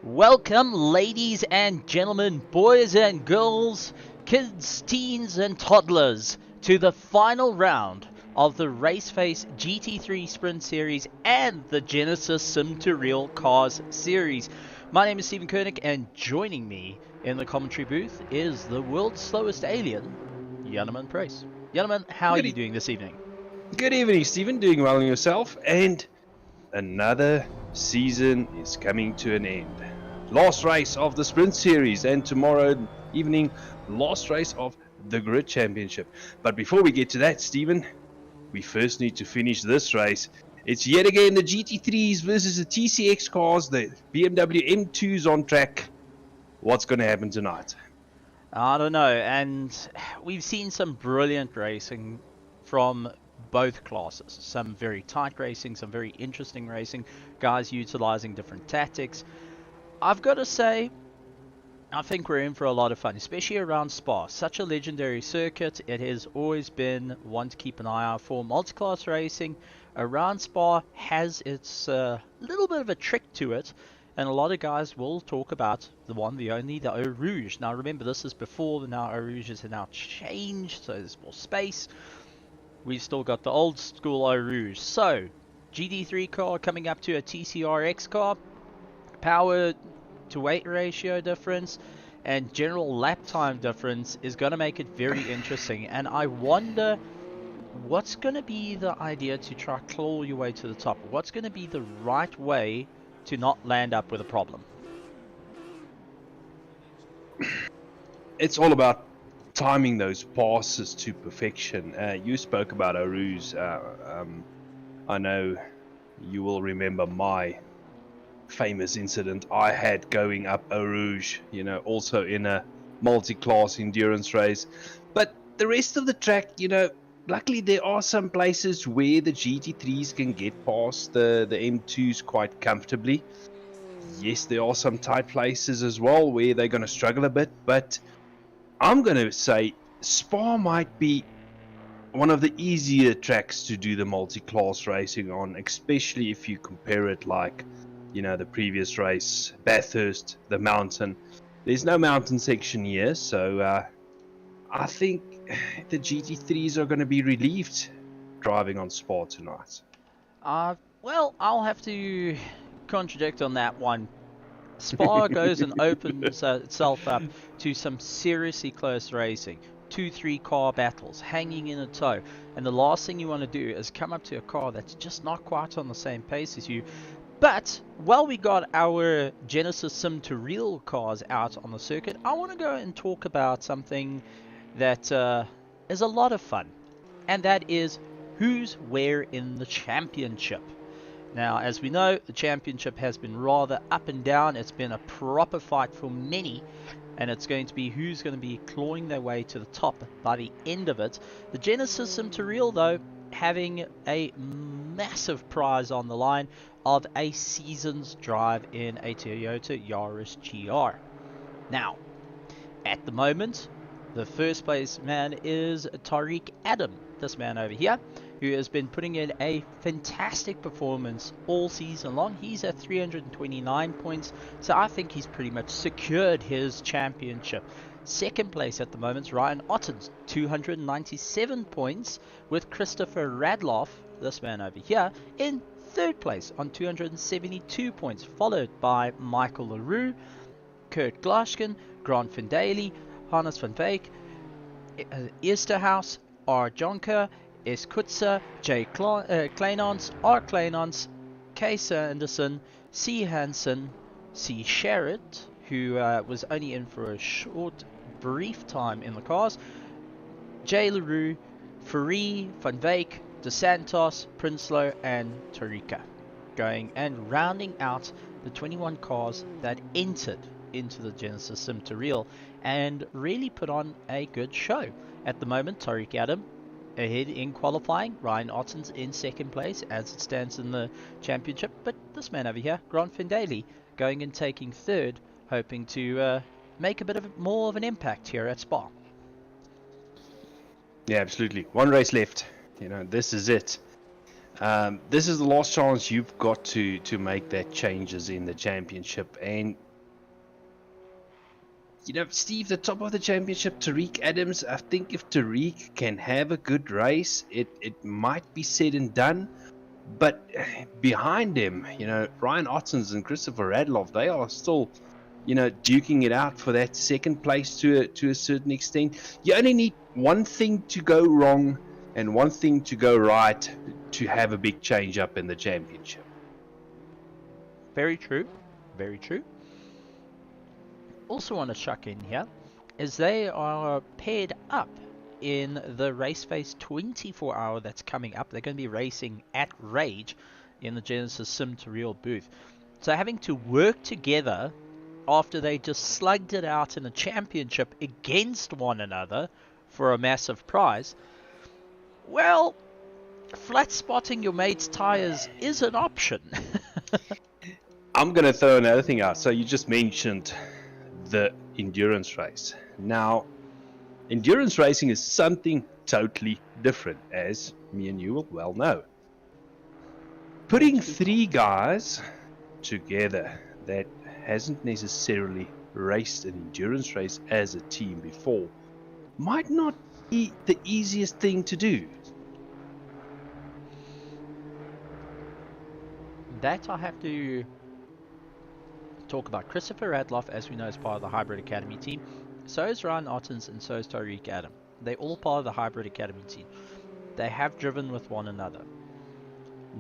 Welcome, ladies and gentlemen, boys and girls, kids, teens, and toddlers, to the final round of the RaceFace GT3 Sprint Series and the Genisus Sim2Real Cars Series. My name is Stephen Koenig, and joining me in the commentary booth is the world's slowest alien, Yanneman Price. Yanneman, how are you doing this evening? Good evening, Stephen. Doing well on yourself? And another season is coming to an end. Last race of the Sprint Series, and tomorrow evening, last race of the Grid Championship. But before we get to that, Stephen, we first need to finish this race. It's yet again the GT3s versus the TCX cars, the BMW M2s on track. What's going to happen tonight? I don't know, and we've seen some brilliant racing from both classes. Some very tight racing, some very interesting racing, guys utilizing different tactics. I've got to say, I think we're in for a lot of fun, especially around Spa. Such a legendary circuit. It has always been one to keep an eye out for. Multi-class racing around Spa has its little bit of a trick to it, and a lot of guys will talk about the one, the only, the Eau Rouge. Now remember, this is before now Eau Rouges have now changed, so there's more space. We've still got the old school Eau Rouge. So, GT3 car coming up to a TCRX car. Power to weight ratio difference and general lap time difference is going to make it very interesting. And I wonder what's going to be the idea to try claw your way to the top. What's going to be the right way to not land up with a problem? It's all about timing those passes to perfection. You spoke about Eau Rouge. I know you will remember my famous incident I had going up Eau Rouge, you know, also in a multi-class endurance race. But the rest of the track, you know, luckily there are some places where the GT3s can get past the M2s quite comfortably. Yes, there are some tight places as well where they're going to struggle a bit, but I'm going to say Spa might be one of the easier tracks to do the multi-class racing on, especially if you compare it like, you know, the previous race, Bathurst, the mountain. There's no mountain section here, so I think the GT3s are going to be relieved driving on Spa tonight. Well, I'll have to contradict on that one. Spa goes and opens itself up to some seriously close racing. 2-3 car battles, hanging in a tow. And the last thing you want to do is come up to a car that's just not quite on the same pace as you. But while we got our Genesis Sim2Real cars out on the circuit, I want to go and talk about something that is a lot of fun. And that is who's where in the championship. Now, as we know, the championship has been rather up and down. It's been a proper fight for many, and it's going to be who's going to be clawing their way to the top by the end of it. The Genesis Sim2Real, though, having a massive prize on the line of a season's drive in a Toyota Yaris GR. Now, at the moment, the first place man is Tariq Adam, this man over here, who has been putting in a fantastic performance all season long. He's at 329 points, so I think he's pretty much secured his championship. Second place at the moment is Ryan Ottens, 297 points, with Christopher Radloff, this man over here, in third place on 272 points, followed by Michael LaRue, Kurt Glaschken, Grant Van Daly, Hannes van Beek, Easterhouse, R. Jonker, S. Kutzer, J. Kleinans, R. Kleinans, K. Sanderson, C. Hansen, C. Sherritt, who was only in for a short, brief time in the cars, J. LaRue, Ferree, Van Beek, DeSantos, Prinsloo, and Tarika, going and rounding out the 21 cars that entered into the Genesis Sim2Real and really put on a good show. At the moment, Tariq Adam ahead in qualifying, Ryan Ottens in second place as it stands in the championship, but this man over here, Grant Van Daly, going and taking third, hoping to make a bit of more of an impact here at Spa. Yeah, absolutely. One race left. This is it. This is the last chance you've got to make that changes in the championship. And Steve, the top of the championship, Tariq Adams, I think if Tariq can have a good race, it might be said and done. But behind him, Ryan Ottens and Christopher Radloff, they are still, duking it out for that second place to a certain extent. You only need one thing to go wrong and one thing to go right to have a big change up in the championship. Very true. Very true. Also want to chuck in here is they are paired up in the RaceFace 24 hour that's coming up. They're going to be racing at Rage in the Genesis Sim2Real booth. So having to work together after they just slugged it out in a championship against one another for a massive prize, well, flat spotting your mate's tires is an option. I'm going to throw another thing out. So you just mentioned the endurance race. Now, endurance racing is something totally different, as me and you will well know. Putting three guys together that hasn't necessarily raced an endurance race as a team before might not be the easiest thing to do. That I have to talk about. Christopher Radloff, as we know, is part of the Hybrid Academy team. So is Ryan Ottens and so is Tariq Adam. They're all part of the Hybrid Academy team. They have driven with one another.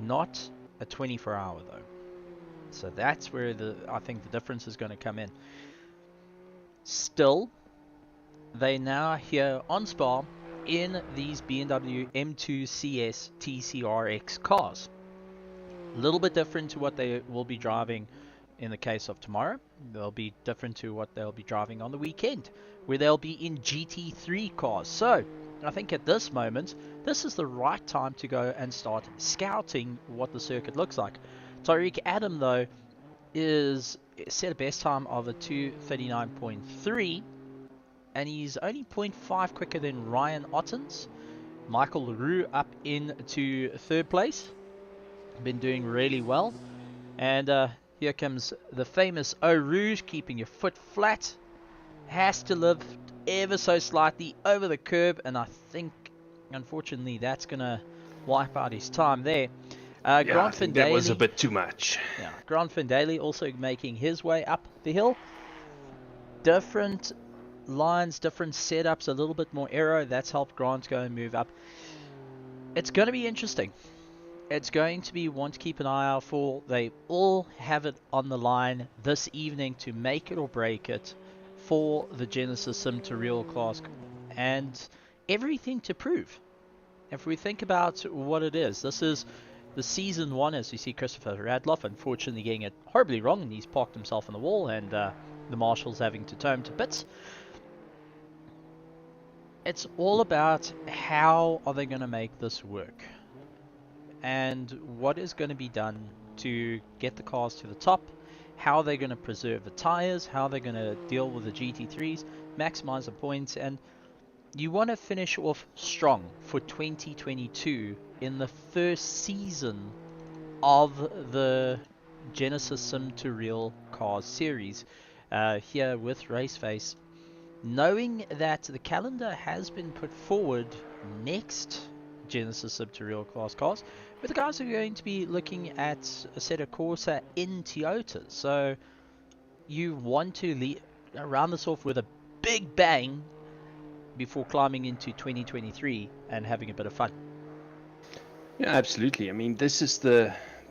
Not a 24-hour though. So that's where I think the difference is going to come in. Still, they now here on Spa in these BMW M2 CS TCRX cars. A little bit different to what they will be driving in the case of tomorrow. They'll be different to what they'll be driving on the weekend, where they'll be in GT3 cars. So I think at this moment, this is the right time to go and start scouting what the circuit looks like. Tariq Adam, though, is set a best time of a 2:39.3, and he's only 0.5 quicker than Ryan Ottens. Michael LaRue up into third place, been doing really well. And here comes the famous Eau Rouge, keeping your foot flat. Has to lift ever so slightly over the curb, and I think, unfortunately, that's going to wipe out his time there. Grant Van Daly, that was a bit too much. Yeah, Grant Van Daly also making his way up the hill. Different lines, different setups, a little bit more aero. That's helped Grant go and move up. It's going to be interesting. It's going to be one to keep an eye out for. They all have it on the line this evening to make it or break it for the Genisus Sim2Real class, and everything to prove. If we think about what it is, this is the season one, as we see Christopher Radloff unfortunately getting it horribly wrong, and he's parked himself on the wall, and the marshals having to tow him to bits. It's all about how are they going to make this work, and what is going to be done to get the cars to the top, how they're going to preserve the tires, how they're going to deal with the GT3s, maximize the points, and you want to finish off strong for 2022 in the first season of the Genisus Sim2Real Cars series here with RaceFace. Knowing that the calendar has been put forward next Genisus Sim2Real class cars, where the guys are going to be looking at Assetto Corsa in Toyota. So you want to round this off with a big bang before climbing into 2023 and having a bit of fun. Yeah, absolutely. I mean, this is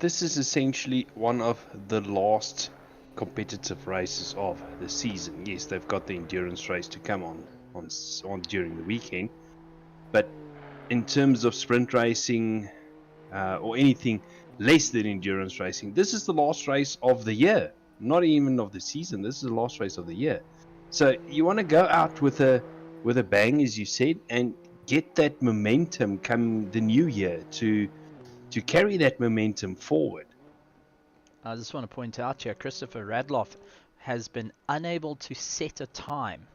essentially one of the last competitive races of the season. Yes, they've got the endurance race to come on during the weekend, but in terms of sprint racing or anything less than endurance racing, this is the last race of the year, not even of the season. This is the last race of the year. So you want to go out with a bang, as you said, and get that momentum come the new year to carry that momentum forward. I just want to point out here, Christopher Radloff has been unable to set a time.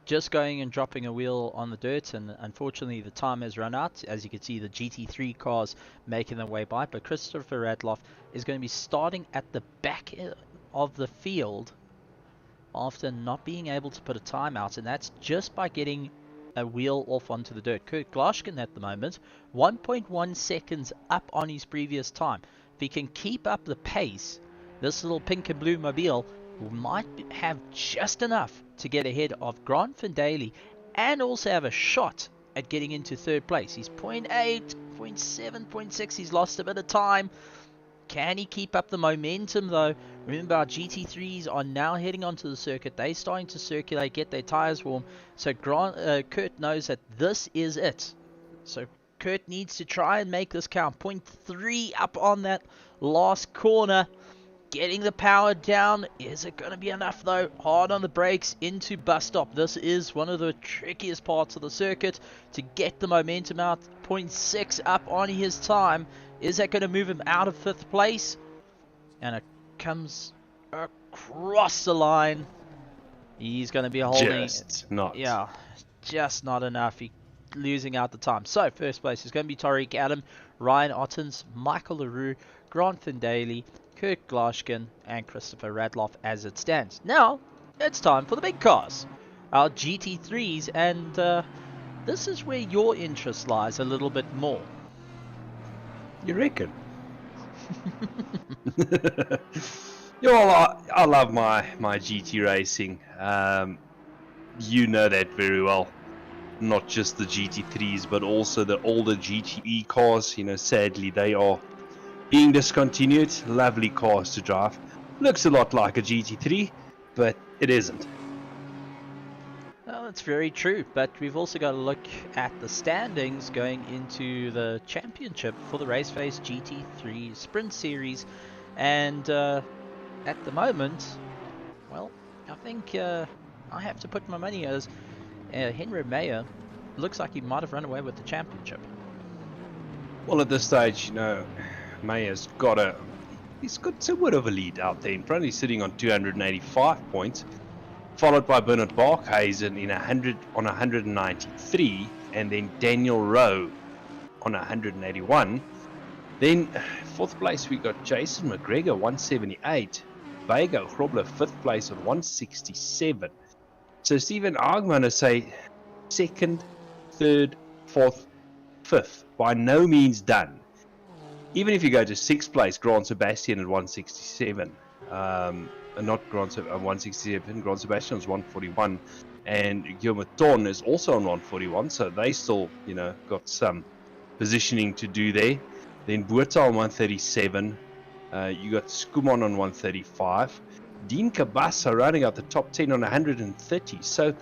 Just going and dropping a wheel on the dirt, and unfortunately the time has run out. As you can see, the GT3 cars making their way by, but Christopher Radloff is going to be starting at the back of the field after not being able to put a time out, and that's just by getting a wheel off onto the dirt. Kurt Glashkin at the moment, 1.1 seconds up on his previous time. If he can keep up the pace, this little pink and blue mobile might have just enough to get ahead of Grant Van Daly and also have a shot at getting into third place. He's 0.8, 0.7, 0.6. He's lost a bit of time. Can he keep up the momentum though? Remember, our GT3s are now heading onto the circuit. They're starting to circulate, get their tires warm. So Kurt knows that this is it. So Kurt needs to try and make this count. 0.3 up on that last corner. Getting the power down. Is it going to be enough though? Hard on the brakes into bus stop. This is one of the trickiest parts of the circuit to get the momentum out. 0.6 up on his time. Is that going to move him out of 5th place? And it comes across the line. He's going to be holding. Just not. Yeah, just not enough. He losing out the time. So first place is going to be Tariq Adam, Ryan Ottens, Michael LaRue, Grant Van Daly, Kurt Glashkin, and Christopher Radloff as it stands. Now, it's time for the big cars. Our GT3s, and this is where your interest lies a little bit more. You reckon? I love my GT racing. You know that very well. Not just the GT3s, but also the older GTE cars. You know, sadly, they are being discontinued. Lovely cars to drive. Looks a lot like a GT3, but it isn't. Well, that's very true, but we've also got to look at the standings going into the championship for the RaceFace GT3 Sprint Series, and at the moment, well, I think I have to put my money as Henry Mayer looks like he might have run away with the championship. Well, at this stage, you know, Mayer's he's got somewhat of a lead out there in front. He's sitting on 285 points. Followed by Bernard Barkhuizen on 193, and then Daniel Rowe on 181. Then 4th place we got Jason McGregor 178, Vega Grobler 5th place on 167. So Stephen, I'm going to say 2nd, 3rd, 4th, 5th, by no means done. Even if you go to 6th place, Grant Sebastian at 167. not Grand 167. Grand Sebastian is 141, and Guillaume is also on 141. So they still, got some positioning to do there. Then Buerta on 137. You got Skumon on 135. Dean Cabasa rounding out the top 10 on 130. So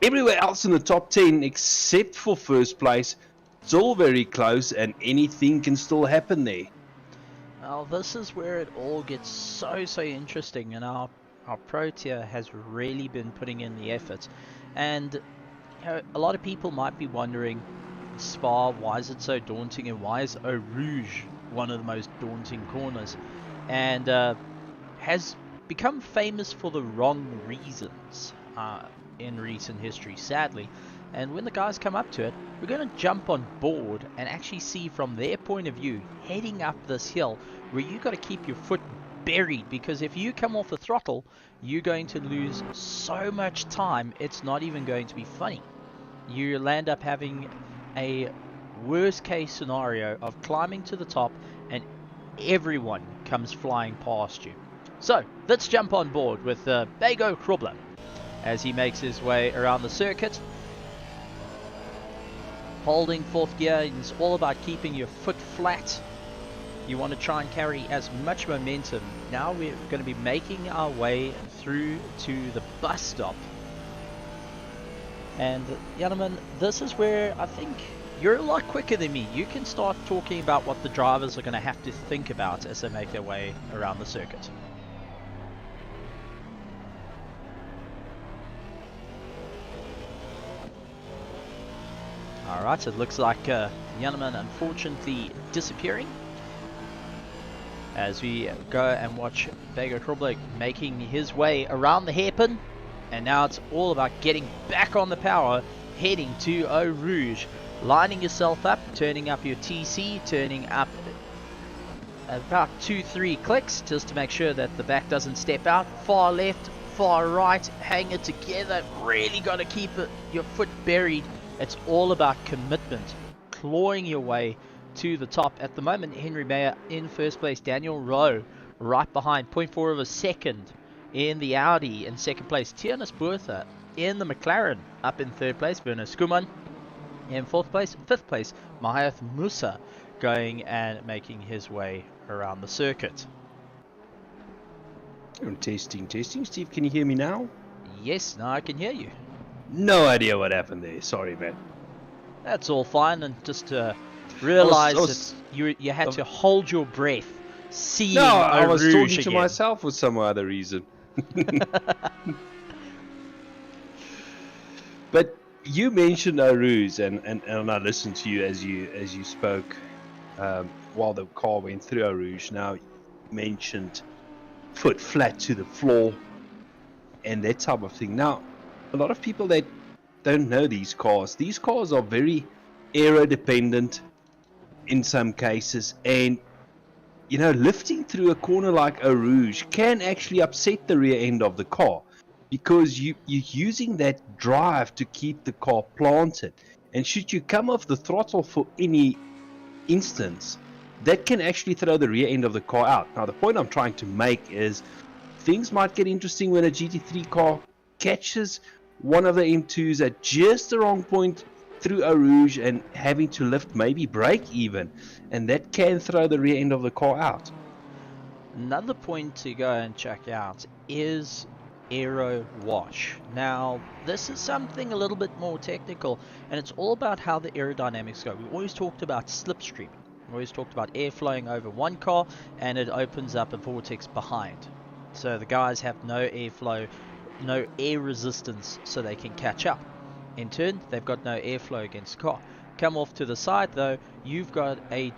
everywhere else in the top 10 except for first place, still very close, and anything can still happen there. Well, this is where it all gets so interesting, and our pro tier has really been putting in the effort. And a lot of people might be wondering, Spa, why is it so daunting, and why is Eau Rouge one of the most daunting corners? And has become famous for the wrong reasons in recent history, sadly. And when the guys come up to it, we're going to jump on board and actually see from their point of view, heading up this hill, where you got to keep your foot buried, because if you come off the throttle, you're going to lose so much time, it's not even going to be funny. You'll end up having a worst case scenario of climbing to the top and everyone comes flying past you. So let's jump on board with Bego Krubler as he makes his way around the circuit, holding fourth gear. It's all about keeping your foot flat. You want to try and carry as much momentum. Now we're going to be making our way through to the bus stop. And gentlemen, this is where I think you're a lot quicker than me. You can start talking about what the drivers are going to have to think about as they make their way around the circuit. Alright, it looks like Janneman unfortunately disappearing as we go and watch Bego Krubler making his way around the hairpin. And now it's all about getting back on the power, heading to Eau Rouge, lining yourself up, turning up your TC, turning up about 2-3 clicks just to make sure that the back doesn't step out. Far left, far right, hang it together. Really got to keep your foot buried. It's all about commitment, clawing your way to the top. At the moment, Henry Mayer in first place, Daniel Rowe right behind, 0.4 of a second in the Audi in second place, Tiernis Buerta in the McLaren up in third place, Werner Skuman in fourth place, fifth place, Mahath Musa going and making his way around the circuit. Testing. Steve, can you hear me now? Yes, now I can hear you. No idea what happened there. Sorry, man. That's all fine, and just realize that you had to hold your breath. Seeing I was Rouge talking to again. myself for some other reason. But you mentioned Eau Rouge, and I listened to you as you spoke while the car went through Eau Rouge. Now, you mentioned foot flat to the floor and that type of thing. Now, a lot of people that don't know these cars are very aero dependent in some cases, and lifting through a corner like Eau Rouge can actually upset the rear end of the car, because you're using that drive to keep the car planted, and should you come off the throttle for any instance, that can actually throw the rear end of the car out. Now, the point I'm trying to make is things might get interesting when a GT3 car catches one of the M2s at just the wrong point through Eau Rouge and having to lift, maybe brake even, and that can throw the rear end of the car out. Another point to go and check out is aero wash. Now, this is something a little bit more technical, and it's all about how the aerodynamics go. We always talked about slipstreaming. We always talked about air flowing over one car, and it opens up a vortex behind. So the guys have no airflow, no air resistance, so they can catch up. In turn, they've got no airflow against the car. Come off to the side though, you've got a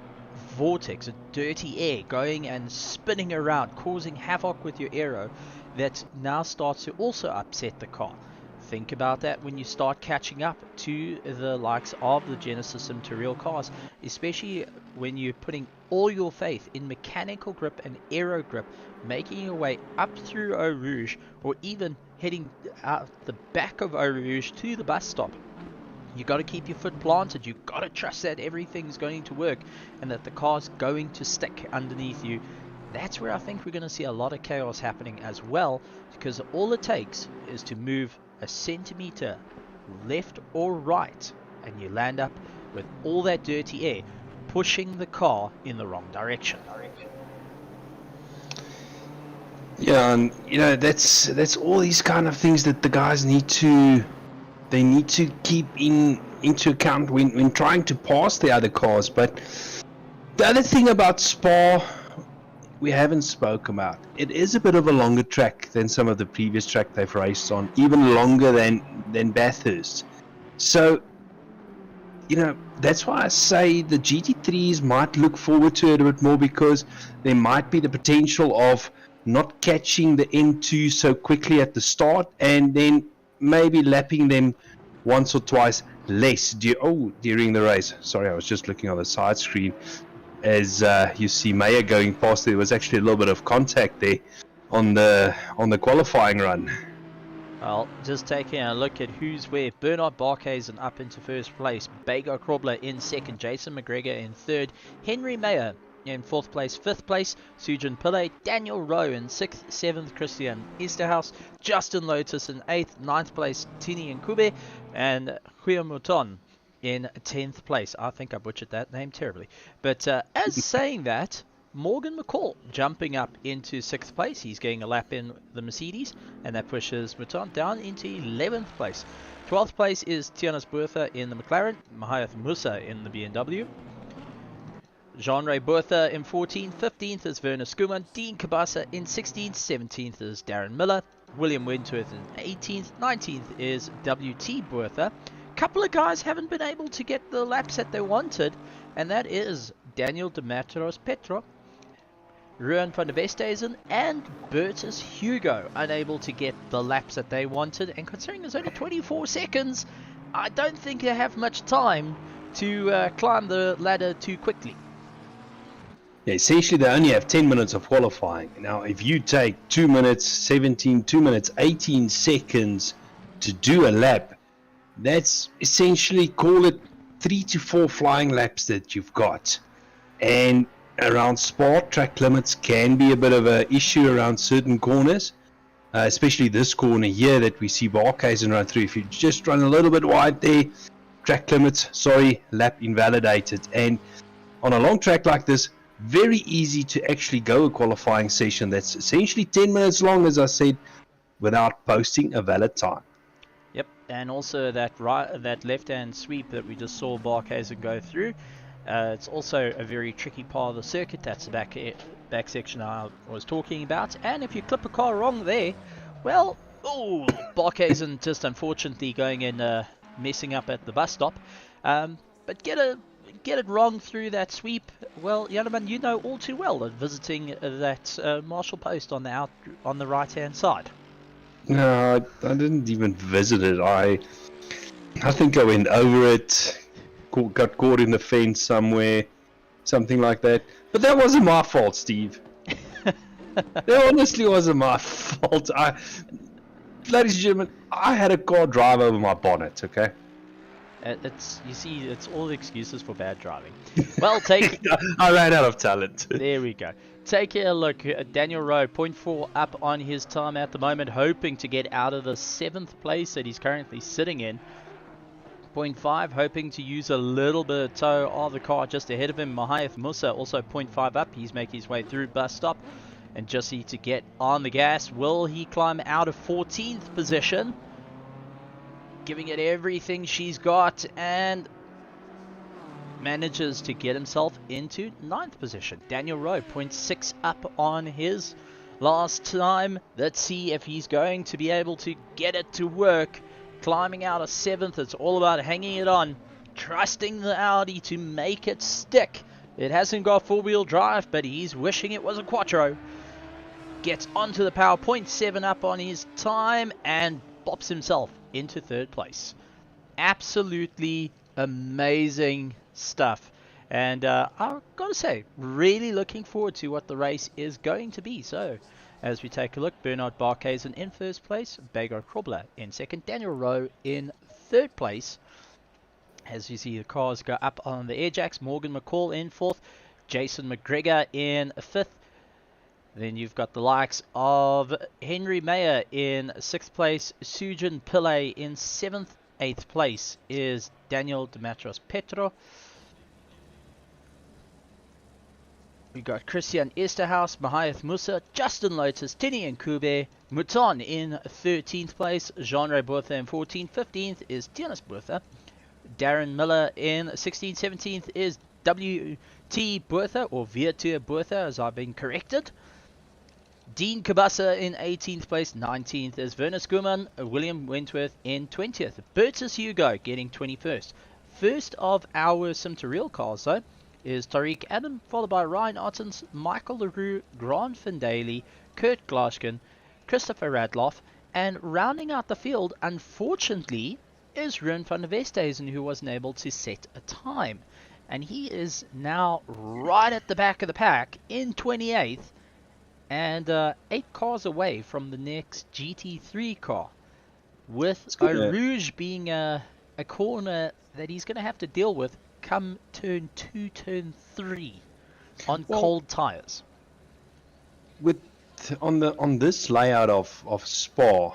vortex, a dirty air going and spinning around, causing havoc with your aero that now starts to also upset the car. Think about that when you start catching up to the likes of the Genisus Sim2Real cars, especially when you're putting all your faith in mechanical grip and aero grip, making your way up through Eau Rouge, or even heading out the back of Eau Rouge to the bus stop. You got to keep your foot planted. You got to trust that everything's going to work and that the car's going to stick underneath you that's where I think we're going to see a lot of chaos happening as well, because all it takes is to move a centimeter left or right, and you land up with all that dirty air pushing the car in the wrong direction. Yeah, and that's all these kind of things that the guys need to keep into account when trying to pass the other cars. But the other thing about Spa we haven't spoke about, it is a bit of a longer track than some of the previous track they've raced on, even longer than Bathurst. So that's why I say the GT3s might look forward to it a bit more, because there might be the potential of not catching the N2 so quickly at the start, and then maybe lapping them once or twice less during the race. Sorry, I was just looking on the side screen as you see Maya going past. There was actually a little bit of contact there on the qualifying run. Well, just taking a look at who's where. Bernard Barkhuizen up into first place. Bego Krobler in second. Jason McGregor in third. Henry Mayer in fourth place. Fifth place, Sujin Pillay. Daniel Rowe in sixth. Seventh, Christian Easterhouse. Justin Lotus in eighth. Ninth place, Tini Nkube. And Huya Mouton in 10th place. I think I butchered that name terribly. But as saying that, Morgan McCall jumping up into 6th place. He's getting a lap in the Mercedes, and that pushes Mouton down into 11th place. 12th place is Tianas Bertha in the McLaren, Mahayath Musa in the BMW. Jean-Ray Bertha in 14th, 15th is Werner Skuman, Dean Kabasa in 16th, 17th is Darren Miller, William Wentworth in 18th, 19th is WT Bertha. Couple of guys haven't been able to get the laps that they wanted, and that is Daniel Dematros Petro, Ruan van der Westhuizen, and Bertus Hugo unable to get the laps that they wanted. And considering there's only 24 seconds, I don't think they have much time to climb the ladder too quickly. Yeah, essentially they only have 10 minutes of qualifying. Now, if you take 2 minutes 17, 2 minutes 18 seconds to do a lap, that's essentially, call it 3 to 4 flying laps that you've got. And around Spa, track limits can be a bit of an issue around certain corners, especially this corner here that we see Barkhuizen run through. If you just run a little bit wide there, track limits, lap invalidated. And on a long track like this, very easy to actually go a qualifying session that's essentially 10 minutes long, as I said, without posting a valid time. Yep, and also that left-hand sweep that we just saw Barkhuizen go through. It's also a very tricky part of the circuit. That's the back section I was talking about. And if you clip a car wrong there, well, Barkhuizen just unfortunately going in, messing up at the bus stop. But get it wrong through that sweep. Well, Yanaman, you know all too well that visiting that marshal post on the right-hand side. No, I didn't even visit it. I think I went over it. Got caught in the fence somewhere, something like that. But that wasn't my fault, Steve. That honestly wasn't my fault. Ladies and gentlemen, I had a car drive over my bonnet, okay? It's all excuses for bad driving. Well, I ran out of talent. There we go. Take a look. Daniel Rowe, 0.4 up on his time at the moment, hoping to get out of the 7th place that he's currently sitting in. 0.5, hoping to use a little bit of toe of the car just ahead of him. Mahayath Musa also 0.5 up. He's making his way through bus stop and just need to get on the gas. Will he climb out of 14th position? Giving it everything she's got and manages to get himself into 9th position. Daniel Rowe 0.6 up on his last time. Let's see if he's going to be able to get it to work. Climbing out of 7th, it's all about hanging it on, trusting the Audi to make it stick. It hasn't got 4-wheel drive, but he's wishing it was a Quattro. Gets onto the power, 0.7 up on his time, and pops himself into 3rd place. Absolutely amazing stuff. And I've got to say, really looking forward to what the race is going to be. So, as we take a look, Bernard Barkhuizen in 1st place, Bego Krobler in 2nd, Daniel Rowe in 3rd place. As you see the cars go up on the air jacks, Morgan McCall in 4th, Jason McGregor in 5th, Then you've got the likes of Henry Mayer in 6th place, Sujin Pillay in 7th. 8th place is Daniel Demetros Petro. We got Christian Esterhaus, Mahayath Musa, Justin Lotus, Tini and Kube, Mouton in 13th place, Jean-Ray Bertha in 14th. 15th is Tianis Bertha. Darren Miller in 16th. 17th is WT Bertha, or Virtua Bertha as I've been corrected. Dean Kabasa in 18th place. 19th is Vernus Guman. William Wentworth in 20th. Bertus Hugo getting 21st. First of our Sim2Real cars though is Tariq Adam, followed by Ryan Ottens, Michael LaRue, Grant Van Daly, Kurt Glaschken, Christopher Radloff, and rounding out the field, unfortunately, is Ruin van der Westhuizen, who wasn't able to set a time. And he is now right at the back of the pack in 28th, and 8 cars away from the next GT3 car, with Rouge being a corner that he's going to have to deal with come turn 2, turn 3 on cold tires. On this layout of Spa,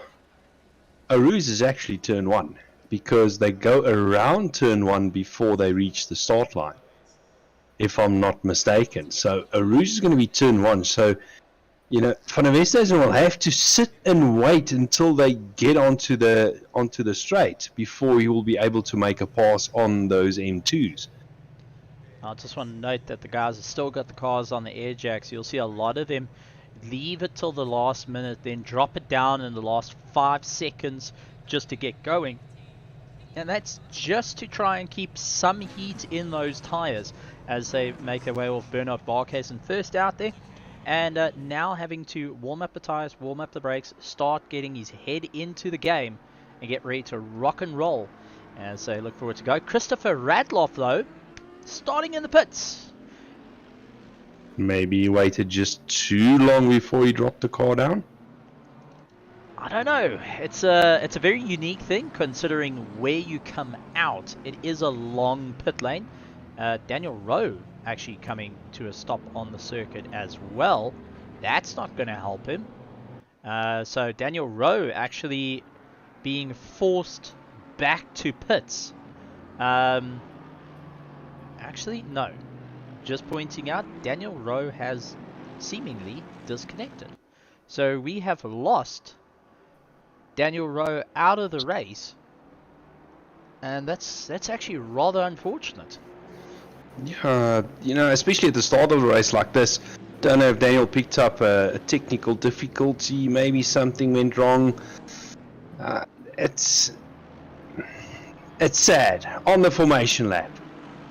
Aruz is actually turn 1, because they go around turn 1 before they reach the start line, if I'm not mistaken. So Aruz is going to be turn 1. So, you know, Van der Westhuizen will have to sit and wait until they get onto the straight before he will be able to make a pass on those M2s. I just want to note that the guys have still got the cars on the air jacks. You'll see a lot of them leave it till the last minute, then drop it down in the last 5 seconds just to get going. And that's just to try and keep some heat in those tires as they make their way off. Bernard Barkhuizen first out there. And now having to warm up the tires, warm up the brakes, start getting his head into the game and get ready to rock and roll as they look forward to go. Christopher Radloff, though, starting in the pits. Maybe he waited just too long before he dropped the car down? I don't know. It's a very unique thing considering where you come out. It is a long pit lane. Daniel Rowe actually coming to a stop on the circuit as well. That's not going to help him. So Daniel Rowe actually being forced back to pits. Actually, no. Just pointing out, Daniel Rowe has seemingly disconnected. So we have lost Daniel Rowe out of the race. And that's actually rather unfortunate. Yeah, you know, especially at the start of the race like this. Don't know if Daniel picked up a technical difficulty, maybe something went wrong. It's sad on the formation lap.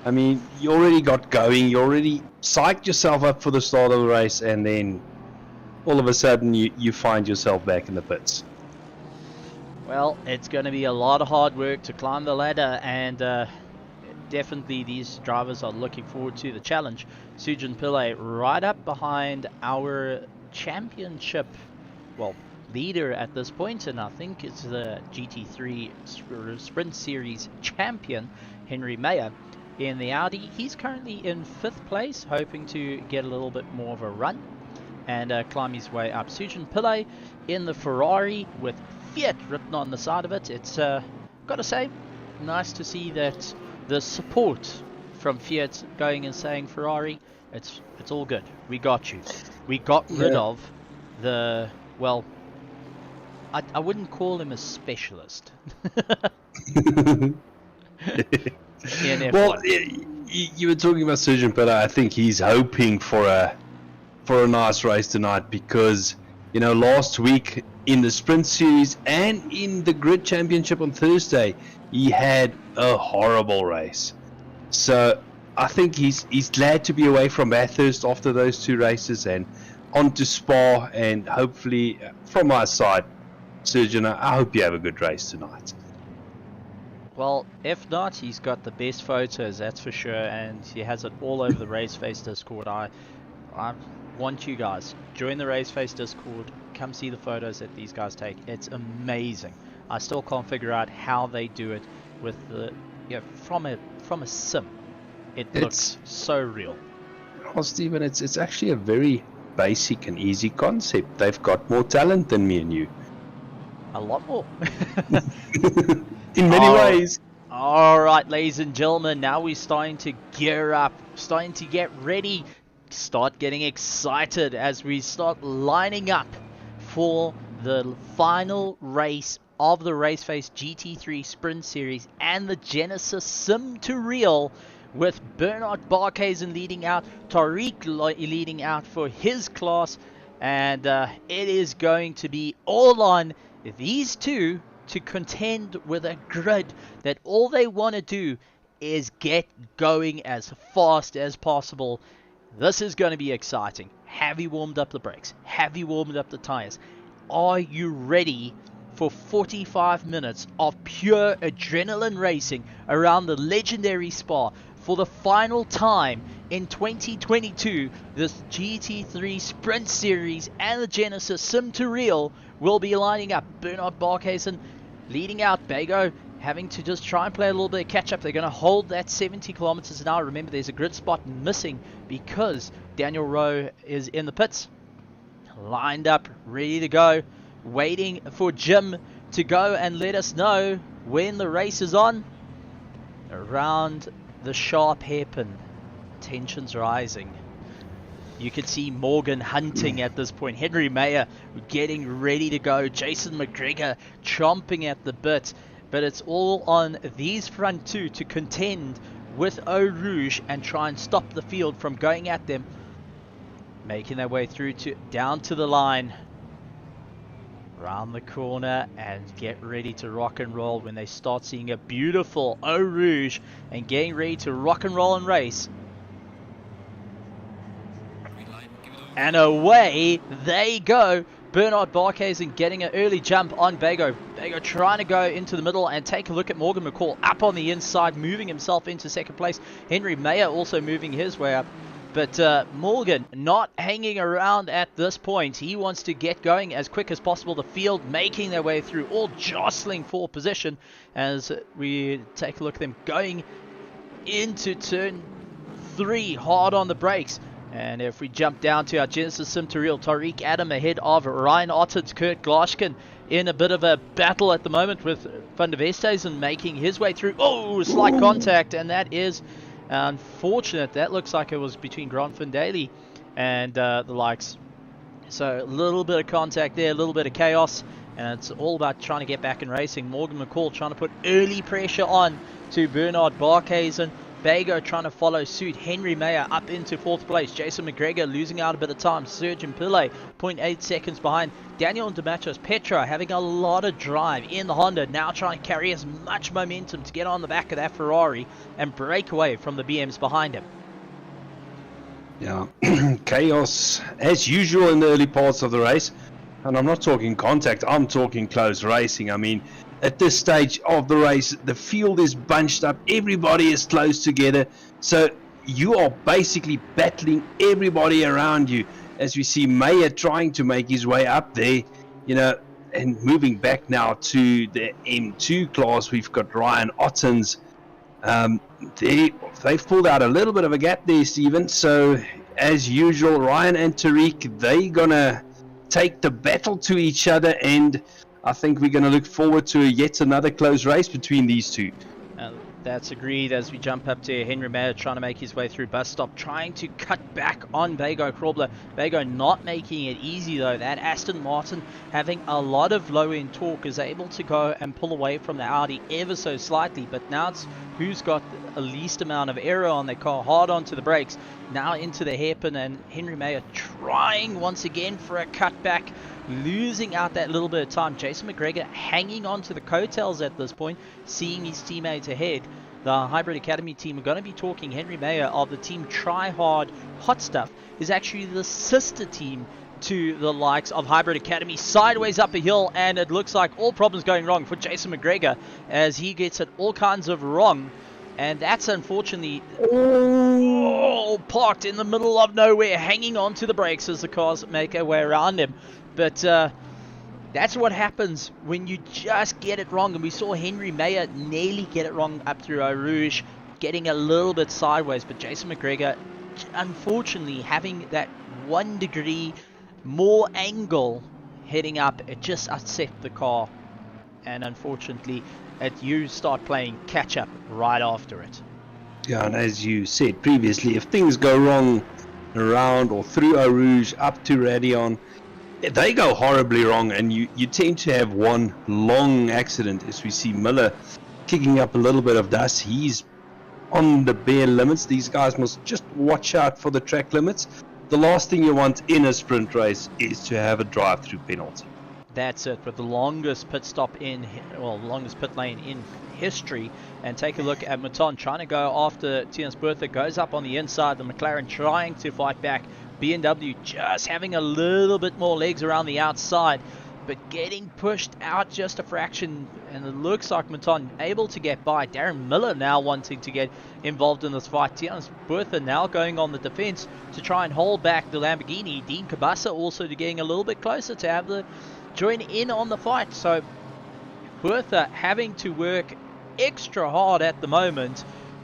I mean, you already got going, you already psyched yourself up for the start of the race, and then all of a sudden you find yourself back in the pits. Well, it's going to be a lot of hard work to climb the ladder, and definitely these drivers are looking forward to the challenge. Sujin Pillay right up behind our championship, well, leader at this point, and I think it's the GT3 Sprint Series champion, Henry Mayer, in the Audi. He's currently in 5th place, hoping to get a little bit more of a run and climb his way up. Sujin Pillay in the Ferrari with Fiat written on the side of it. It's gotta say, nice to see that the support from Fiat going and saying Ferrari, it's all good. We got you. We got rid of the, well, I wouldn't call him a specialist. Well, you were talking about Sujin Pillay. I think he's hoping for a nice race tonight because, you know, last week in the Sprint Series and in the Grid Championship on Thursday, he had a horrible race. So I think he's glad to be away from Bathurst after those 2 races and on to Spa, and hopefully, from my side, Sujin, I hope you have a good race tonight. Well, if not, he's got the best photos, that's for sure, and he has it all over the RaceFace Discord. I want you guys, join the RaceFace Discord, come see the photos that these guys take. It's amazing. I still can't figure out how they do it with the, you know, from a sim. It looks so real. Well, Stephen, it's actually a very basic and easy concept. They've got more talent than me and you. A lot more. In many ways. Alright, ladies and gentlemen, now we're starting to gear up, starting to get ready, start getting excited as we start lining up for the final race of the RaceFace GT3 Sprint Series and the Genisus Sim2Real, with Bernard Barkhuizen leading out, Tariq leading out for his class, and it is going to be all on these two to contend with a grid that all they want to do is get going as fast as possible. This is going to be exciting. Have you warmed up the brakes? Have you warmed up the tires? Are you ready for 45 minutes of pure adrenaline racing around the legendary Spa for the final time in 2022? This GT3 Sprint Series and the Genisus Sim2Real will be lining up. Bernard Barkhuizen leading out, Bago having to just try and play a little bit of catch up. They're going to hold that 70 kilometers an hour. Remember, there's a grid spot missing because Daniel Rowe is in the pits, lined up, ready to go, waiting for Jim to go and let us know when the race is on. Around the sharp hairpin, tensions rising. You can see Morgan hunting at this point. Henry Mayer getting ready to go. Jason McGregor chomping at the bit. But it's all on these front two to contend with Eau Rouge and try and stop the field from going at them. Making their way through to down to the line. Round the corner and get ready to rock and roll when they start seeing a beautiful Eau Rouge and getting ready to rock and roll and race. And away they go. Bernard Barkhuizen getting an early jump on Bago. Bago trying to go into the middle and take a look at Morgan McCall up on the inside, moving himself into second place. Henry Mayer also moving his way up. But Morgan not hanging around at this point. He wants to get going as quick as possible. The field making their way through, all jostling for position as we take a look at them going into turn 3, hard on the brakes. And if we jump down to our Genisus Sim2Real, Tariq Adam ahead of Ryan Ottens, Kurt Glashkin in a bit of a battle at the moment with Van der Westhuizen making his way through. Oh, slight contact, and that is unfortunate. That looks like it was between Grant Van Daly and the likes. So a little bit of contact there, a little bit of chaos, and it's all about trying to get back in racing. Morgan McCall trying to put early pressure on to Bernard Barkhuizen. Bago trying to follow suit. Henry Mayer up into 4th place. Jason McGregor losing out a bit of time. Sergeant Pillay 0.8 seconds behind. Daniel Demachos. Petra having a lot of drive in the Honda. Now trying to carry as much momentum to get on the back of that Ferrari and break away from the BMs behind him. Yeah, chaos as usual in the early parts of the race. And I'm not talking contact, I'm talking close racing. I mean, at this stage of the race, the field is bunched up, everybody is close together, so you are basically battling everybody around you. As we see Mayer trying to make his way up there, you know, and moving back now to the M2 class, we've got Ryan Ottens. They've pulled out a little bit of a gap there, Stephen, so as usual, Ryan and Tariq, they're gonna take the battle to each other, and I think we're going to look forward to yet another close race between these two. That's agreed as we jump up to Henry Mayer trying to make his way through bus stop, trying to cut back on Bago Krobler. Bago not making it easy though. That Aston Martin having a lot of low end torque is able to go and pull away from the Audi ever so slightly, but now it's who's got the least amount of error on their car, hard onto the brakes, now into the hairpin, and Henry Mayer trying once again for a cutback, losing out that little bit of time. Jason McGregor hanging on to the coattails at this point, seeing his teammate ahead. The Hybrid Academy team are going to be talking. Henry Mayer of the team Try Hard Hot Stuff is actually the sister team to the likes of Hybrid Academy. Sideways up a hill, and it looks like all problems going wrong for Jason McGregor as he gets it all kinds of wrong. And that's unfortunately all parked in the middle of nowhere, hanging on to the brakes as the cars make their way around him. But that's what happens when you just get it wrong. And we saw Henry Mayer nearly get it wrong up through Eau Rouge, getting a little bit sideways. But Jason McGregor, unfortunately, having that 1 degree more angle heading up, it just upset the car, and unfortunately you start playing catch up right after it. Yeah, and as you said previously, if things go wrong around or through Eau Rouge up to Radion, they go horribly wrong, and you tend to have one long accident. As we see Miller kicking up a little bit of dust, he's on the bare limits. These guys must just watch out for the track limits. The last thing you want in a sprint race is to have a drive-through penalty. That's it, with the longest pit stop longest pit lane in history. And take a look at Mouton trying to go after Tiens Bertha, goes up on the inside, the McLaren trying to fight back. BMW just having a little bit more legs around the outside, but getting pushed out just a fraction, and it looks like Mouton able to get by. Darren Miller now wanting to get involved in this fight. Tiens Bertha now going on the defense to try and hold back the Lamborghini. Dean Cabasa also getting a little bit closer to have the join in on the fight. So Bertha having to work extra hard at the moment,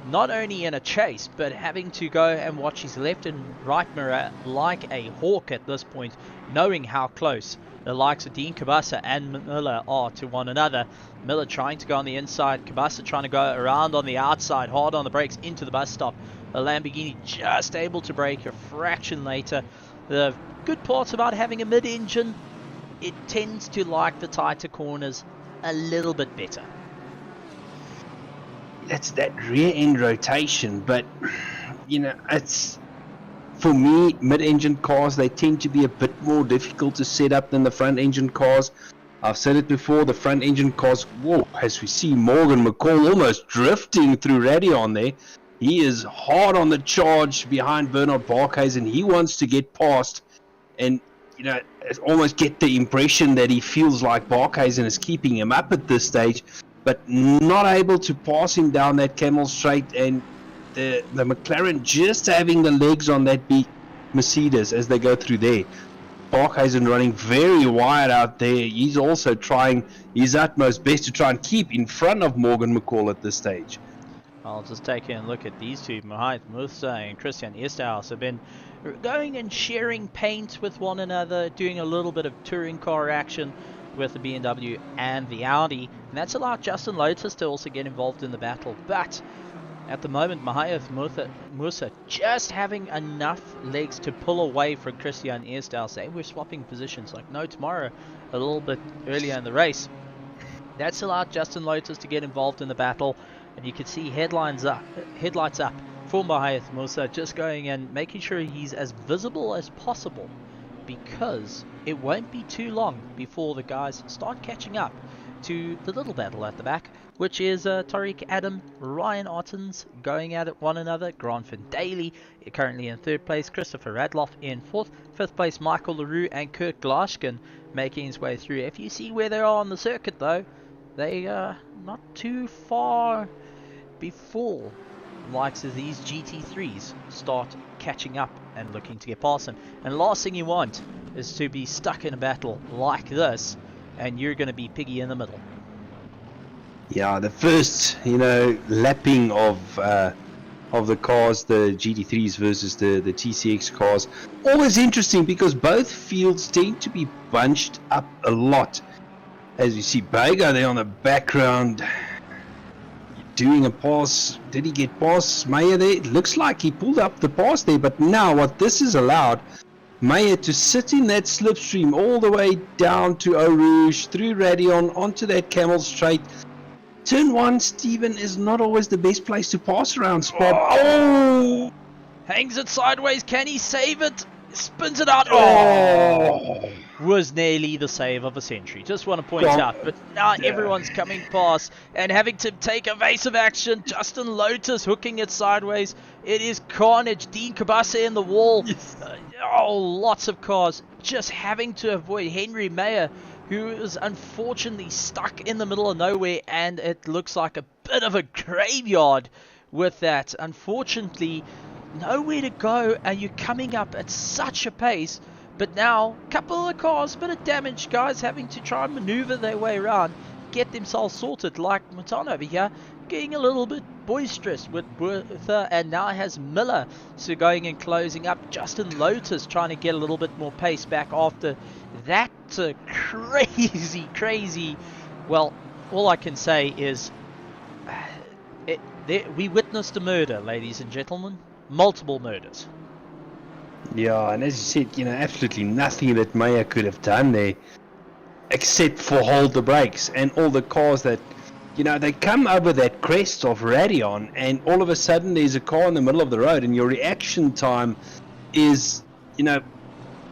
not only in a chase, but having to go and watch his left and right mirror like a hawk at this point, knowing how close the likes of Dean Cabasa and Miller are to one another. Miller trying to go on the inside, Cabasa trying to go around on the outside, hard on the brakes into the bus stop. The Lamborghini just able to brake a fraction later. The good part about having a mid-engine, it tends to like the tighter corners a little bit better. That's that rear end rotation, but it's, for me, mid-engine cars, they tend to be a bit more difficult to set up than the front engine cars. I've said it before, the front engine cars, whoa, as we see Morgan McCall almost drifting through Radion there. He is hard on the charge behind Bernard Barkhuizen, and he wants to get past, and almost get the impression that he feels like Barkhuizen is keeping him up at this stage, but not able to pass him down that Camel Straight, and the McLaren just having the legs on that big Mercedes as they go through there. Barkhuizen running very wide out there. He's also trying his utmost best to try and keep in front of Morgan McCall at this stage. I'll just take a look at these two. Mahait Musa and Christian Esterhaus have been going and sharing paint with one another, doing a little bit of touring car action with the BMW and the Audi, and that's allowed Justin Lotus to also get involved in the battle. But at the moment, Mahayath Musa just having enough legs to pull away from Christian Esterhaus. They were swapping positions like no tomorrow a little bit earlier in the race. That's allowed Justin Lotus to get involved in the battle, and you can see headlights up for Mahayath Musa, just going and making sure he's as visible as possible, because it won't be too long before the guys start catching up to the little battle at the back, which is Tariq Adam, Ryan Ottens going at it one another. Grant Van Daly currently in third place, Christopher Radloff in fourth, fifth place Michael LaRue and Kurt Glaschken making his way through. If you see where they are on the circuit though, they are not too far before the likes of these GT3s start catching up and looking to get past them. And last thing you want is to be stuck in a battle like this and you're going to be piggy in the middle. Yeah, the first, lapping of the cars, the GT3s versus the TCX cars, always interesting because both fields tend to be bunched up a lot. As you see Bega there on the background doing a pass. Did he get past Meyer there? It looks like he pulled up the pass there, but now what this has allowed Meyer to sit in that slipstream all the way down to Eau Rouge, through Radion, onto that Camel Straight. Turn 1, Stephen, is not always the best place to pass around spot. Oh! Hangs it sideways, can he save it? Spins it out. Oh! Was nearly the save of a century. Just want to point out, but now everyone's coming past and having to take evasive action. Justin Lotus hooking it sideways. It is carnage. Dean Cabasa in the wall. Yes. Lots of cars just having to avoid Henry Mayer, who is unfortunately stuck in the middle of nowhere, and it looks like a bit of a graveyard with that. Unfortunately, nowhere to go, and you're coming up at such a pace. But now, a couple of cars, bit of damage, guys having to try and maneuver their way around. get themselves sorted, like Mutan over here, getting a little bit boisterous with Bertha, and now has Miller so going and closing up. Justin Lotus trying to get a little bit more pace back after that crazy. Well, all I can say is we witnessed a murder, ladies and gentlemen. Multiple murders. Yeah, and as you said, absolutely nothing that Maya could have done there except for hold the brakes. And all the cars that, they come over that crest of Radion, and all of a sudden there's a car in the middle of the road, and your reaction time is,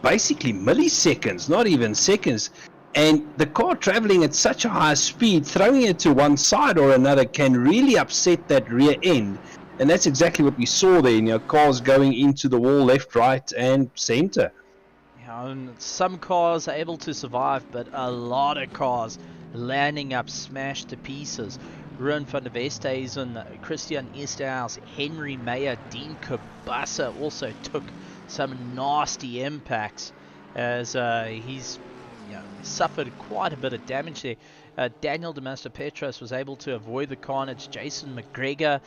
basically milliseconds, not even seconds. And the car traveling at such a high speed, throwing it to one side or another can really upset that rear end. And that's exactly what we saw there, cars going into the wall left, right, and center. And some cars are able to survive, but a lot of cars landing up smashed to pieces. Ruin van der Westhuizen, Christian Esterhaus, Henry Meyer, Dean Kabassa also took some nasty impacts as he's suffered quite a bit of damage there. Daniel de Master Petros was able to avoid the carnage. Jason McGregor,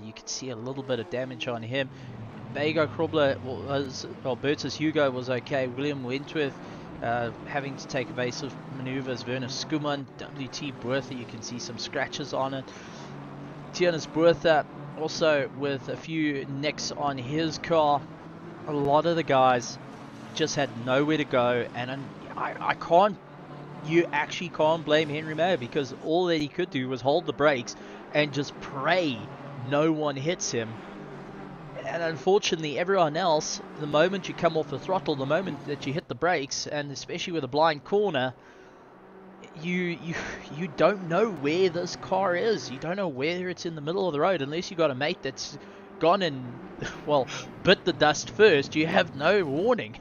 you can see a little bit of damage on him. Bego Krobler Bertus Hugo was okay. William Wentworth having to take evasive maneuvers. Werner Skuman, WT Bertha, you can see some scratches on it. Tiernas Bertha also with a few nicks on his car. A lot of the guys just had nowhere to go, and you actually can't blame Henry Mayer, because all that he could do was hold the brakes and just pray no one hits him. And unfortunately, everyone else, the moment you come off the throttle, the moment that you hit the brakes, and especially with a blind corner, you don't know where this car is. You don't know whether it's in the middle of the road, unless you got a mate that's gone and, well, bit the dust first. You have no warning.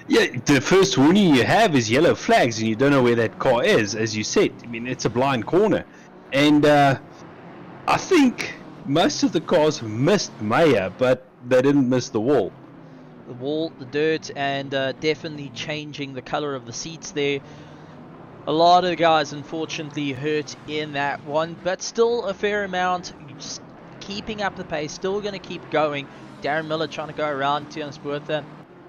Yeah, the first warning you have is yellow flags, and you don't know where that car is, as you said. I mean, it's a blind corner. And I think most of the cars missed Maya, but they didn't miss the wall. The wall, the dirt, and definitely changing the color of the seats there. A lot of guys, unfortunately, hurt in that one, but still a fair amount. Just keeping up the pace, still going to keep going. Darren Miller trying to go around Tiernas Bertha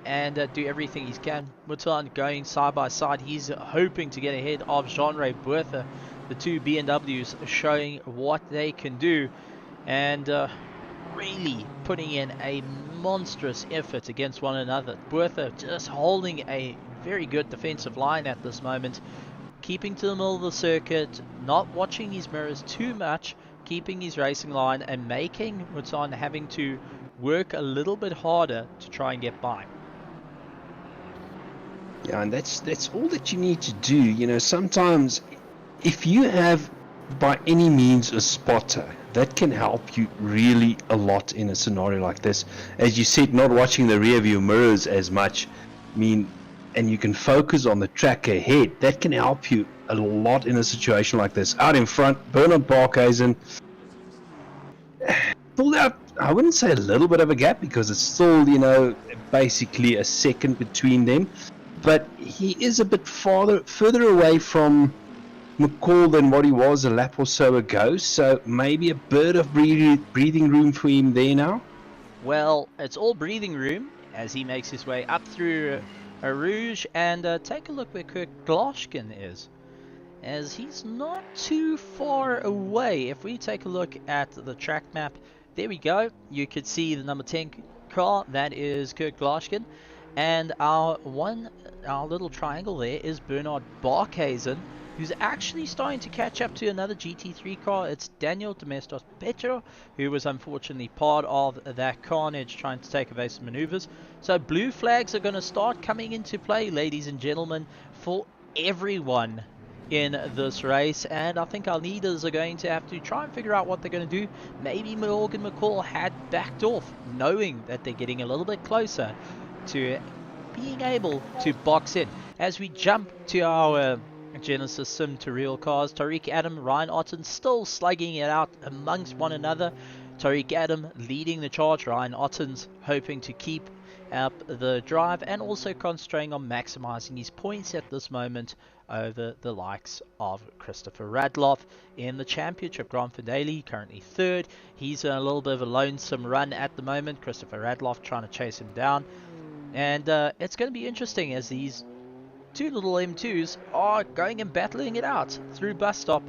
and do everything he can. Mutan going side by side. He's hoping to get ahead of Jean-Ray Bertha. The two BMWs showing what they can do, and really putting in a monstrous effort against one another. Bertha just holding a very good defensive line at this moment, keeping to the middle of the circuit, not watching his mirrors too much, keeping his racing line, and making Mutan having to work a little bit harder to try and get by. Yeah, and that's all that you need to do. Sometimes if you have by any means a spotter, that can help you really a lot in a scenario like this. As you said, not watching the rear view mirrors as much, and you can focus on the track ahead. That can help you a lot in a situation like this. Out in front, Bernard Barkhuizen pulled out, I wouldn't say a little bit of a gap, because it's still, basically a second between them. But he is a bit further away from McCall than what he was a lap or so ago. So maybe a bit of breathing room for him there now. Well, it's all breathing room as he makes his way up through Rouge, and take a look where Kurt Gloshkin is, as he's not too far away. If we take a look at the track map, there we go. You could see the number 10 car, that is Kurt Gloshkin, and our little triangle there is Bernard Barkhuizen, who's actually starting to catch up to another GT3 car. It's Daniel de Master Petro, who was unfortunately part of that carnage trying to take evasive maneuvers. So blue flags are going to start coming into play, ladies and gentlemen, for everyone in this race, and I think our leaders are going to have to try and figure out what they're going to do. Maybe Morgan McCall had backed off, knowing that they're getting a little bit closer to being able to box in. As we jump to our Genisus Sim2Real cars, Tariq Adam, Ryan Otten still slugging it out amongst one another. Tariq Adam leading the charge, Ryan Otten's hoping to keep up the drive and also concentrating on maximizing his points at this moment over the likes of Christopher Radloff in the championship. Grant Daly currently third. He's in a little bit of a lonesome run at the moment. Christopher Radloff trying to chase him down. And it's going to be interesting as these two little M2s are going and battling it out through bus stop.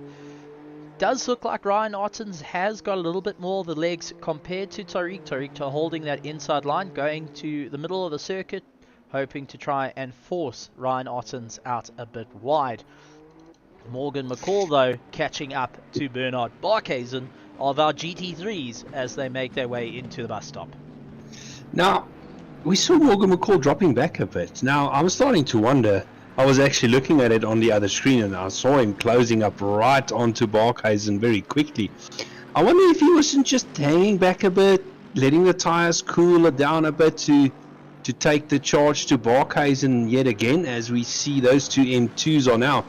Does look like Ryan Ottens has got a little bit more of the legs compared to Tariq. Tariq holding that inside line, going to the middle of the circuit, hoping to try and force Ryan Ottens out a bit wide. Morgan McCall, though, catching up to Bernard Barkhuizen of our GT3s as they make their way into the bus stop. Now, we saw Morgan McCall dropping back a bit. Now, I was starting to wonder. I was actually looking at it on the other screen and I saw him closing up right onto Barkhuizen very quickly. I wonder if he wasn't just hanging back a bit, letting the tires cool it down a bit to take the charge to Barkhuizen yet again, as we see those two M2s are now,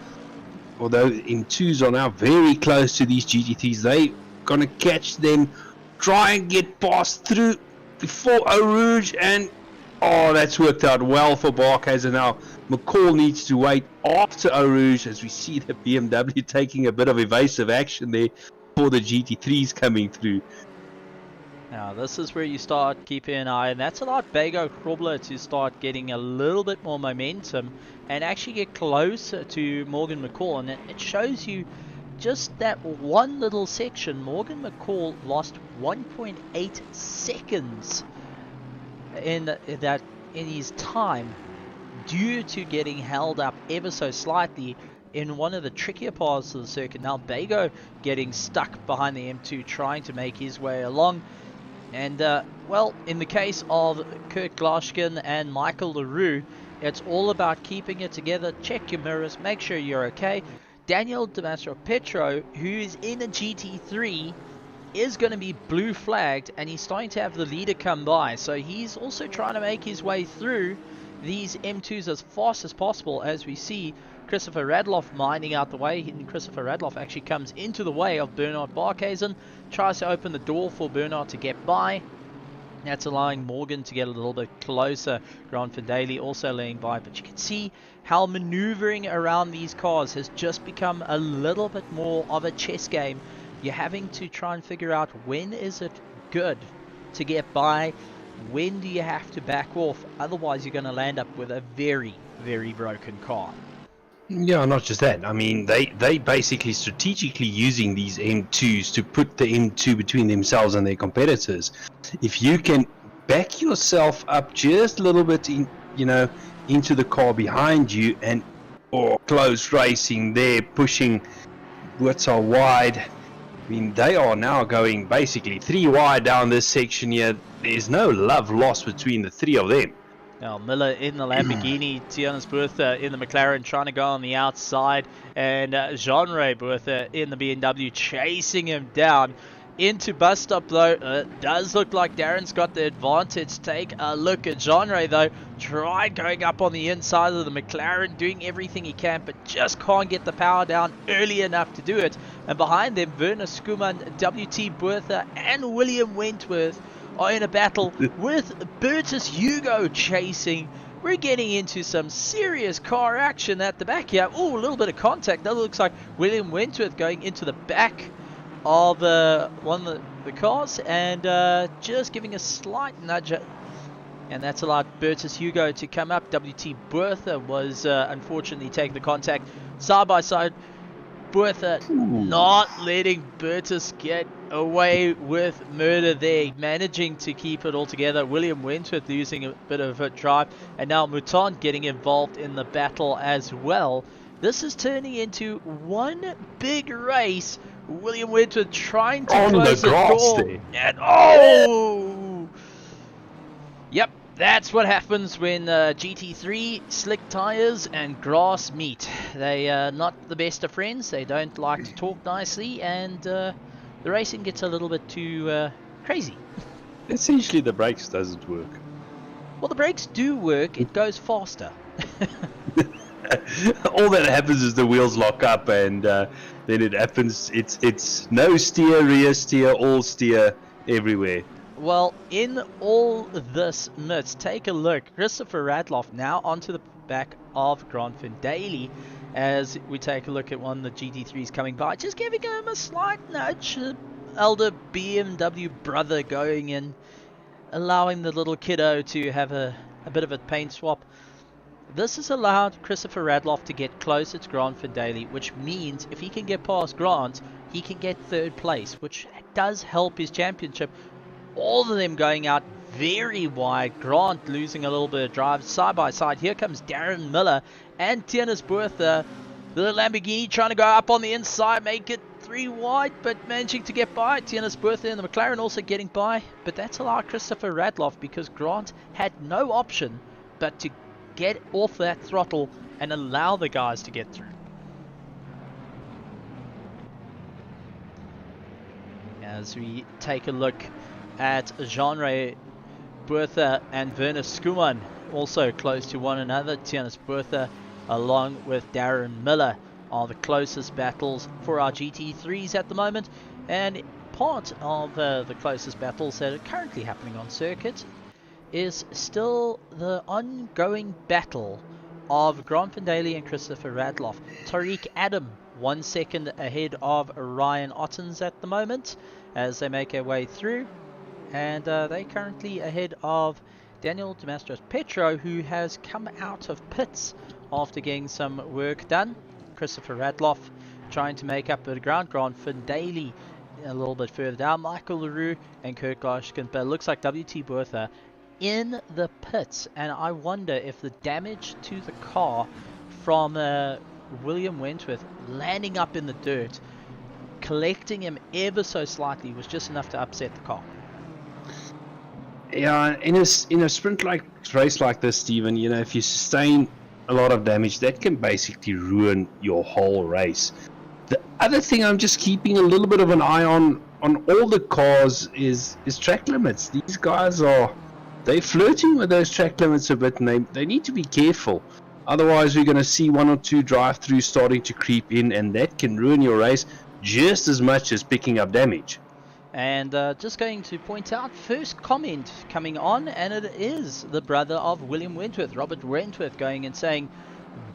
although M2s are now very close to these GT3s. They gonna catch them, try and get past through before Eau Rouge, and oh, that's worked out well for Barkhuizen. Now McCall needs to wait after Eau Rouge, as we see the BMW taking a bit of evasive action there for the GT3s coming through. Now this is where you start keeping an eye, and that's allowed Bago Krobler to start getting a little bit more momentum and actually get closer to Morgan McCall. And it shows you just that one little section. Morgan McCall lost 1.8 seconds in his time due to getting held up ever so slightly in one of the trickier parts of the circuit. Now Bago getting stuck behind the M2 trying to make his way along. And well, in the case of Kurt Glashkin and Michael LaRue, it's all about keeping it together. Check your mirrors, make sure you're okay. Daniel Damasio Petro, who is in a GT3, is going to be blue flagged, and he's starting to have the leader come by. So he's also trying to make his way through these M2s as fast as possible, as we see Christopher Radloff minding out the way. And Christopher Radloff actually comes into the way of Bernard Barkhuizen, tries to open the door for Bernard to get by. That's allowing Morgan to get a little bit closer. Grant Daly also laying by, but you can see how maneuvering around these cars has just become a little bit more of a chess game. You're having to try and figure out when is it good to get by, when do you have to back off, otherwise you're going to land up with a very, very broken car. Yeah, not just that. I mean, they basically strategically using these M2s to put the M2 between themselves and their competitors. If you can back yourself up just a little bit, into the car behind you, and close racing there, pushing Wurzel wide. I mean, they are now going basically 3 wide down this section here. There's no love lost between the three of them. Now Miller in the Lamborghini, Tianus Bertha in the McLaren trying to go on the outside, and Jean-Ray Bertha in the BMW chasing him down into bus stop though. It does look like Darren's got the advantage. Take a look at Jean-Ray though, tried going up on the inside of the McLaren, doing everything he can, but just can't get the power down early enough to do it. And behind them, Werner Skuman, WT Bertha and William Wentworth are in a battle with Bertus Hugo chasing. We're getting into some serious car action at the back here. Oh, a little bit of contact. That looks like William Wentworth going into the back of one of the cars and just giving a slight nudge. And that's allowed Bertus Hugo to come up. WT Bertha was unfortunately taking the contact side by side. Bertha not letting Bertus get away with murder there, managing to keep it all together. William Wentworth losing a bit of a drive, and now Mouton getting involved in the battle as well. This is turning into one big race. William Wentworth trying to close the door. And yep, that's what happens when GT3 slick tires and grass meet. They are not the best of friends. They don't like to talk nicely, and the racing gets a little bit too crazy. Essentially, the brakes doesn't work. Well, the brakes do work. It goes faster. All that happens is the wheels lock up, and then it happens. It's no steer, rear steer, all steer everywhere. Well, in all this midst, take a look. Christopher Radloff now onto the back of Grant Daly as we take a look at one of the GT3s coming by, just giving him a slight nudge. Elder BMW brother going in, allowing the little kiddo to have a bit of a paint swap. This has allowed Christopher Radloff to get closer to Grant Daly, which means if he can get past Grant, he can get third place, which does help his championship. All of them going out very wide. Grant losing a little bit of drive side by side. Here comes Darren Miller and Genisus Bertha. The Lamborghini trying to go up on the inside, make it 3 wide, but managing to get by. Genisus Bertha and the McLaren also getting by, but that's allowed Christopher Radloff because Grant had no option but to get off that throttle and allow the guys to get through. As we take a look at Jean-Ray Bertha and Werner Skuman, also close to one another. Genisus Bertha along with Darren Miller are the closest battles for our GT3s at the moment, and part of the closest battles that are currently happening on circuit is still the ongoing battle of Grant Daly and Christopher Radloff. Tariq Adam 1 second ahead of Ryan Ottens at the moment as they make their way through, and they currently ahead of Daniel Petro, who has come out of pits after getting some work done. Christopher Radloff trying to make up the ground. Grant Daly a little bit further down. Michael LaRue and Kurt Glaskin, but it looks like WT Bertha in the pits, and I wonder if the damage to the car from William Wentworth landing up in the dirt, collecting him ever so slightly, was just enough to upset the car. Yeah, in a sprint like race like this, Stephen, you know, if you sustain a lot of damage, that can basically ruin your whole race. The other thing I'm just keeping a little bit of an eye on all the cars is track limits. These guys they're flirting with those track limits a bit, and they need to be careful. Otherwise, we're going to see 1 or 2 drive-throughs starting to creep in, and that can ruin your race just as much as picking up damage. And just going to point out, first comment coming on, and it is the brother of William Wentworth, Robert Wentworth, going and saying,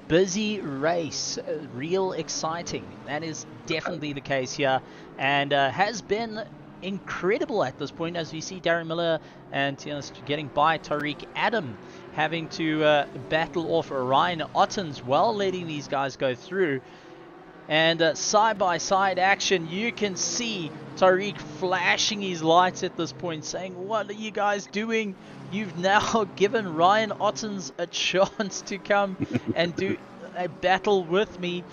busy race, real exciting. That is definitely the case here, and has been incredible at this point, as we see Darren Miller and getting by Tariq Adam, having to battle off Ryan Ottens while letting these guys go through. And side-by-side action, you can see Tariq flashing his lights at this point, saying, what are you guys doing? You've now given Ryan Ottens a chance to come and do a battle with me.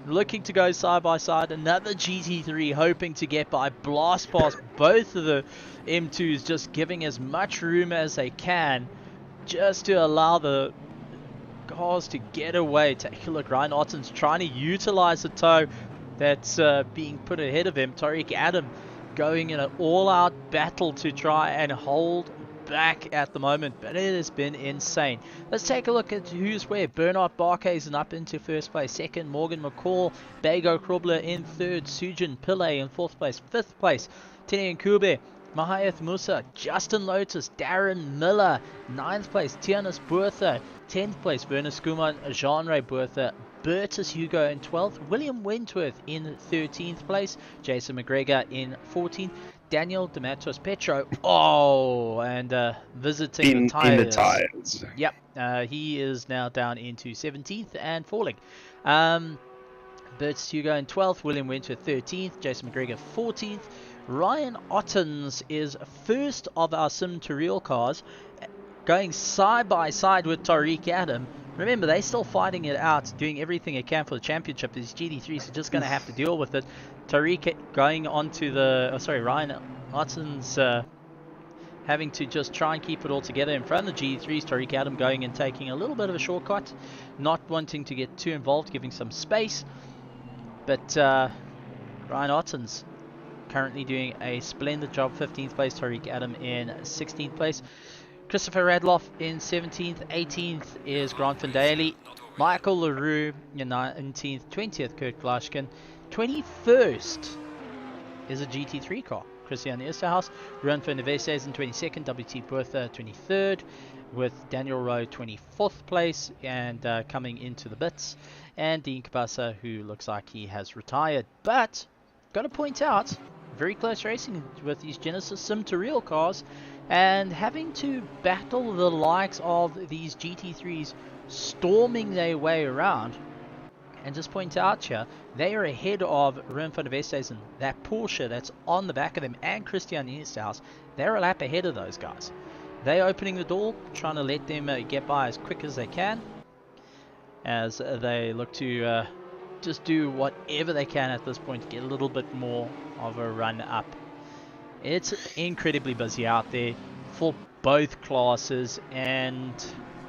Looking to go side-by-side. Another GT3 hoping to get by. Blast past both of the M2s, just giving as much room as they can, just to allow the cars to get away. Take a look, Ryan Ottens trying to utilize the tow that's being put ahead of him. Tariq Adam going in an all-out battle to try and hold back at the moment, but it has been insane. Let's take a look at who's where. Bernard Barkhuizen up into first place, second Morgan McCall, Bago Krobler in third, Sujin Pillay in fourth place, fifth place Tini Nkube, Mahath Musa, Justin Lotus, Darren Miller, 9th place Genisus Bertha, 10th place Werner Skuman, Jean-Ray Bertha, Bertus Hugo in 12th, William Wentworth in 13th place, Jason McGregor in 14th, Daniel Petro, and visiting the tires. Yep, he is now down into 17th and falling. Bertus Hugo in 12th, William Wentworth 13th, Jason McGregor 14th. Ryan Ottens is first of our Sim2Real cars, going side by side with Tariq Adam. Remember, they're still fighting it out, doing everything they can for the championship. These GT3s are just going to have to deal with it. Tariq going on to Ryan Ottens having to just try and keep it all together in front of the GT3s. Tariq Adam going and taking a little bit of a shortcut, not wanting to get too involved, giving some space. But Ryan Ottens currently doing a splendid job. 15th place, Tariq Adam in 16th place. Christopher Radloff in 17th. 18th is Grant Daly. Michael LaRue in 19th. 20th, Kurt Glashkin. 21st is a GT3 car. Christian Esterhaus. Ruan van der Westhuizen 22nd, WT Bertha 23rd, with Daniel Rowe 24th place and coming into the bits. And Dean Kabasa, who looks like he has retired. But, got to point out, very close racing with these Genisus Sim2Real cars, and having to battle the likes of these GT3s storming their way around. And just point out here, they are ahead of Ruan van der Westhuizen. That Porsche that's on the back of them, and Christian Esterhaus, they're a lap ahead of those guys. They're opening the door, trying to let them get by as quick as they can, as they look to just do whatever they can at this point to get a little bit more of a run up. It's incredibly busy out there for both classes, and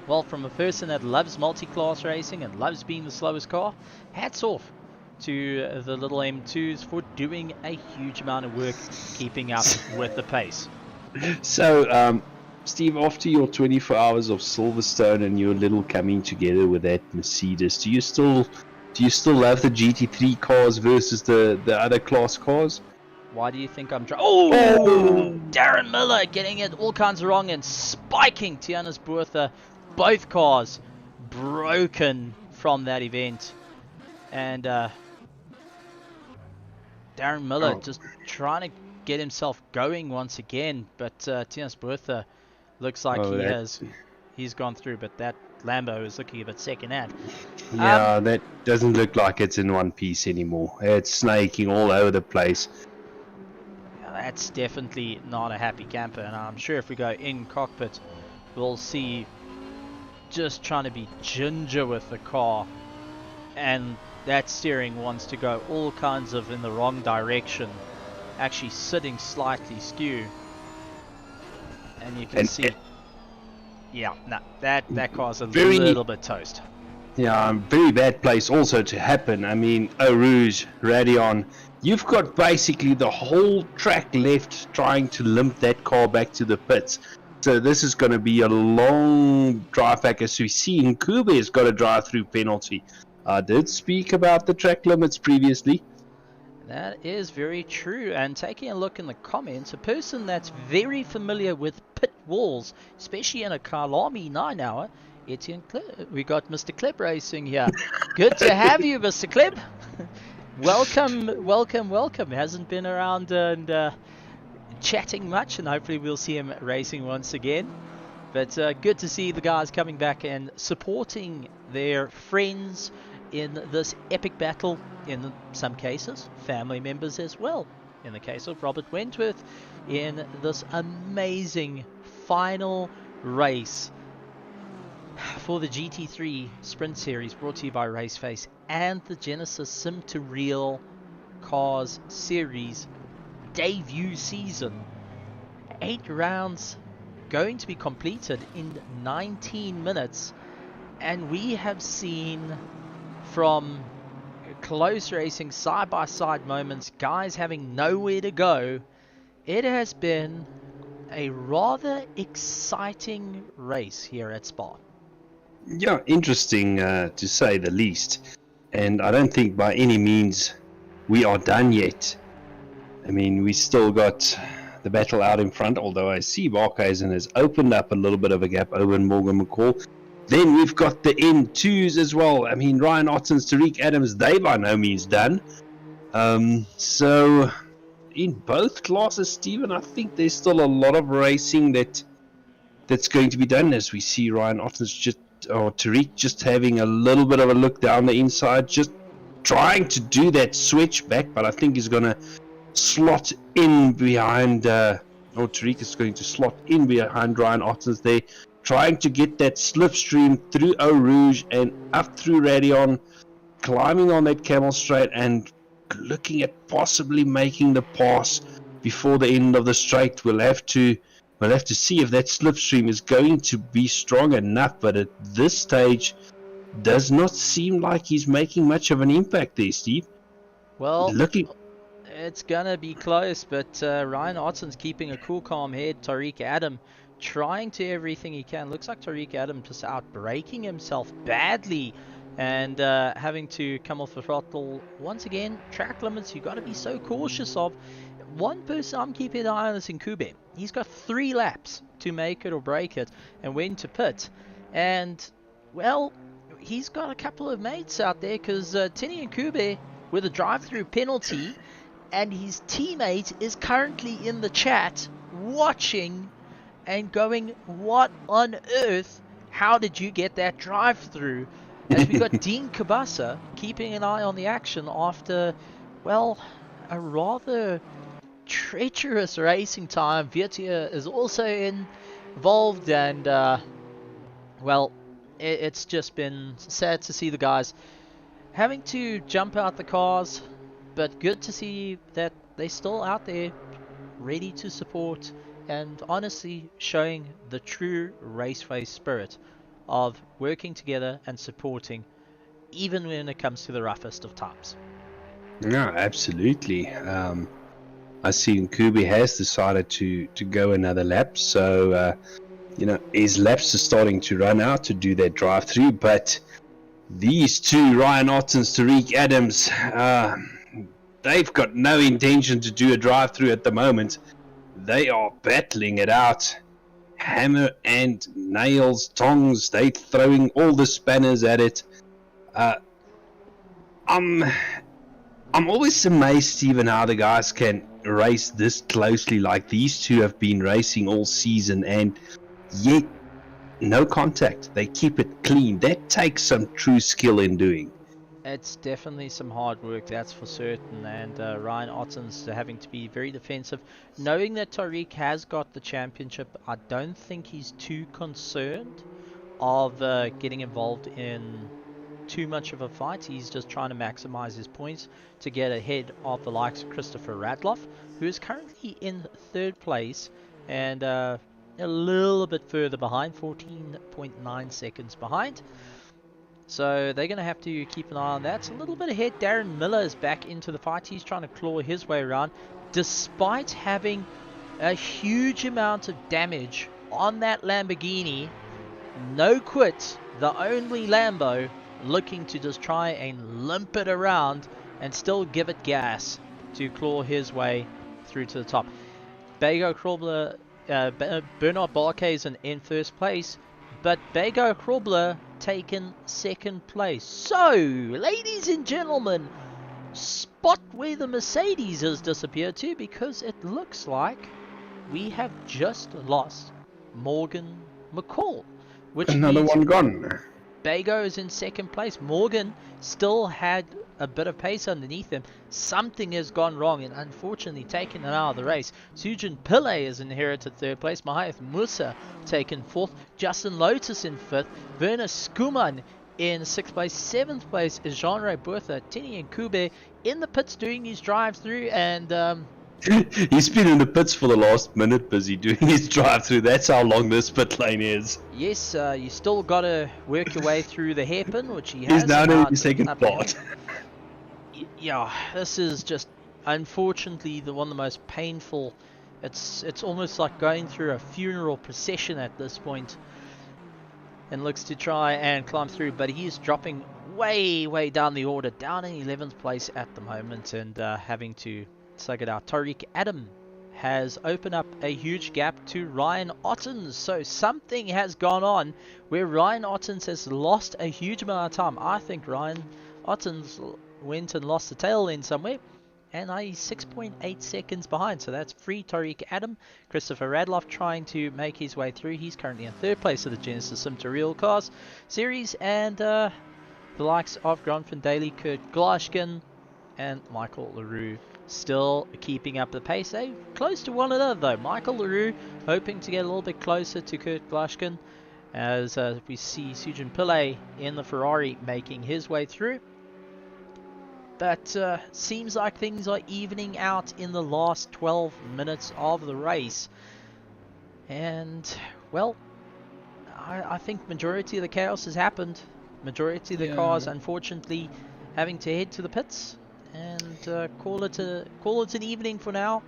well, from a person that loves multi-class racing and loves being the slowest car, hats off to the little M2s for doing a huge amount of work keeping up with the pace. So, Steve, after your 24 hours of Silverstone and your little coming together with that Mercedes, do you still love the GT3 cars versus the other class cars? Why do you think I'm Oh! Darren Miller getting it all kinds of wrong and spiking Tiana's Bertha. Both cars broken from that event. And Darren Miller just trying to get himself going once again. But Tiana's Bertha looks like he's gone through. But that Lambo is looking a bit second hand. Yeah, that doesn't look like it's in one piece anymore. It's snaking all over the place. That's definitely not a happy camper, and I'm sure if we go in cockpit, we'll see just trying to be ginger with the car, and that steering wants to go all kinds of in the wrong direction, actually sitting slightly skew, and you can see, that car's a little bit toast. Yeah, very bad place also to happen. I mean, Eau Rouge, Radeon, you've got basically the whole track left trying to limp that car back to the pits. So this is going to be a long drive back, as we see Nkube has got a drive-through penalty. I did speak about the track limits previously. That is very true, and taking a look in the comments, a person that's very familiar with pit walls, especially in a Kyalami 9-hour, Etienne Kleb. We got Mr. Kleb racing here. Good to have you, Mr. Kleb. Welcome. Hasn't been around and chatting much, and hopefully we'll see him racing once again. But good to see the guys coming back and supporting their friends in this epic battle. In some cases, family members as well. In the case of Robert Wentworth, in this amazing final race for the GT3 Sprint Series, brought to you by RaceFace and the Genisus Sim2Real Cars Series debut season. 8 rounds going to be completed in 19 minutes, and we have seen from close racing, side-by-side moments, guys having nowhere to go. It has been a rather exciting race here at Spa. Yeah, interesting to say the least. And I don't think by any means we are done yet. I mean, we still got the battle out in front, although I see Barkhuizen has opened up a little bit of a gap over Morgan McCall. Then we've got the M2s as well. I mean, Ryan Ottens, Tariq Adams, they by no means done. So in both classes, Stephen, I think there's still a lot of racing that's going to be done, as we see Ryan Ottens or Tariq just having a little bit of a look down the inside, just trying to do that switch back, but I think he's going to slot in behind, Tariq is going to slot in behind Ryan Ottens there, trying to get that slipstream through Eau Rouge and up through Radeon, climbing on that camel straight and looking at possibly making the pass before the end of the straight. We'll have to see if that slipstream is going to be strong enough, but at this stage does not seem like he's making much of an impact there, Steve. Well, it's gonna be close, but Ryan Otten's keeping a cool, calm head. Tariq Adam trying to everything he can. Looks like Tariq Adam just out braking himself badly and having to come off the throttle once again. Track limits you got to be so cautious of. One person I'm keeping an eye on is Nkube. He's got 3 laps to make it or break it and when to pit, and well, he's got a couple of mates out there because Tini Nkube with a drive-through penalty, and his teammate is currently in the chat watching and going, what on earth, how did you get that drive-through? As we got Dean Kabasa keeping an eye on the action after, well, a rather treacherous racing time. Vietia is also involved, and well, it's just been sad to see the guys having to jump out the cars, but good to see that they're still out there ready to support and honestly showing the true RaceFace spirit of working together and supporting even when it comes to the roughest of times. No, absolutely. I see Nkube has decided to go another lap, so you know, his laps are starting to run out to do that drive through, but these two, Ryan Ottens, Tariq Adams, they've got no intention to do a drive through at the moment. They are battling it out, hammer and nails, tongs, they throwing all the spanners at it. I'm always amazed, Stephen, how the guys can race this closely. Like these two have been racing all season, and yet no contact. They keep it clean. That takes some true skill in doing. It's definitely some hard work, that's for certain, and Ryan Ottens having to be very defensive. Knowing that Tariq has got the championship, I don't think he's too concerned of getting involved in too much of a fight. He's just trying to maximize his points to get ahead of the likes of Christopher Radloff, who is currently in 3rd place and a little bit further behind, 14.9 seconds behind. So they're going to have to keep an eye on that. It's a little bit ahead. Darren Miller is back into the fight. He's trying to claw his way around despite having a huge amount of damage on that Lamborghini. No quit, the only Lambo looking to just try and limp it around and still give it gas to claw his way through to the top. Bego Krobler, Bernard Barke is in 1st place, but Bego Krobler taken 2nd place. So, ladies and gentlemen, spot where the Mercedes has disappeared to, because it looks like we have just lost Morgan McCall. Which another means one gone. Bego is in 2nd place. Morgan still had a bit of pace underneath him. Something has gone wrong and unfortunately taken him out of the race. Sujin Pillay has inherited 3rd place. Mahath Musa taken 4th. Justin Lotus in 5th. Werner Skuman in 6th place. 7th place is Jean-Ray Bertha. Tini Nkube in the pits doing his drive through, and he's been in the pits for the last minute busy doing his drive through. That's how long this pit lane is. yes, you still got to work your way through the hairpin, which he has. He's now in his 2nd part. Yeah, this is just unfortunately the one of the most painful. It's almost like going through a funeral procession at this point, and looks to try and climb through, but he is dropping way down the order, down in 11th place at the moment, and having to slug it out. Tariq Adam has opened up a huge gap to Ryan Ottens, so something has gone on where Ryan Ottens has lost a huge amount of time. I think Ryan Ottens went and lost the tail end somewhere, and he's 6.8 seconds behind, so that's free Tariq Adam. Christopher Radloff trying to make his way through. He's currently in 3rd place of the Genisus Sim2Real Cars series, and the likes of Grant van Daly, Kurt Glashkin, and Michael LaRue still keeping up the pace. They're close to one another though. Michael LaRue hoping to get a little bit closer to Kurt Glashkin, as we see Sujin Pillay in the Ferrari making his way through. But seems like things are evening out in the last 12 minutes of the race. And, well, I think majority of the chaos has happened. Majority of the cars, unfortunately, having to head to the pits and call it an evening for now.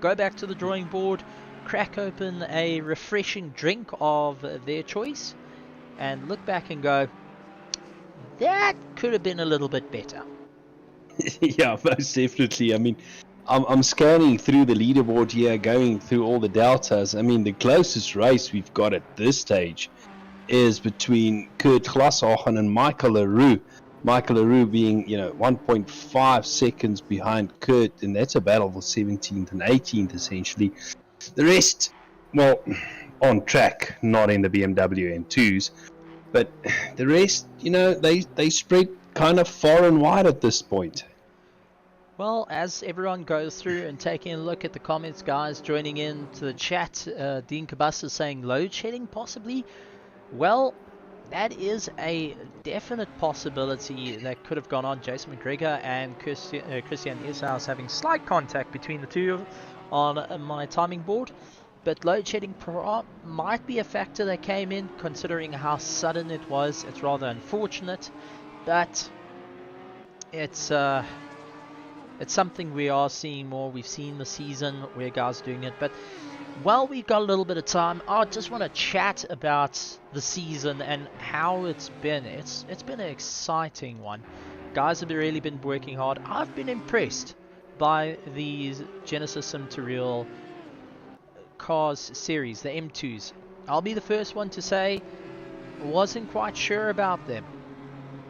Go back to the drawing board, crack open a refreshing drink of their choice, and look back and go, that could have been a little bit better. Yeah, most definitely. I mean, I'm scanning through the leaderboard here, going through all the deltas. I mean, the closest race we've got at this stage is between Kurt Glashagen and Michael Leroux. Michael Leroux being, 1.5 seconds behind Kurt, and that's a battle for 17th and 18th, essentially. The rest, well, on track, not in the BMW M2s, but the rest, they spread kind of far and wide at this point. Well, as everyone goes through and taking a look at the comments, guys, joining in to the chat, Dean Cabasa saying load shedding possibly. Well, that is a definite possibility that could have gone on. Jason McGregor and Christian Ishaus having slight contact between the two on my timing board. But load shedding might be a factor that came in, considering how sudden it was. It's rather unfortunate, but it's something we are seeing more. We've seen the season where guys are doing it, but while we've got a little bit of time, I just want to chat about the season and how it's been. It's been an exciting one. Guys have really been working hard. I've been impressed by these Genisus Sim2Real cars series, the M2s. I'll be the first one to say wasn't quite sure about them,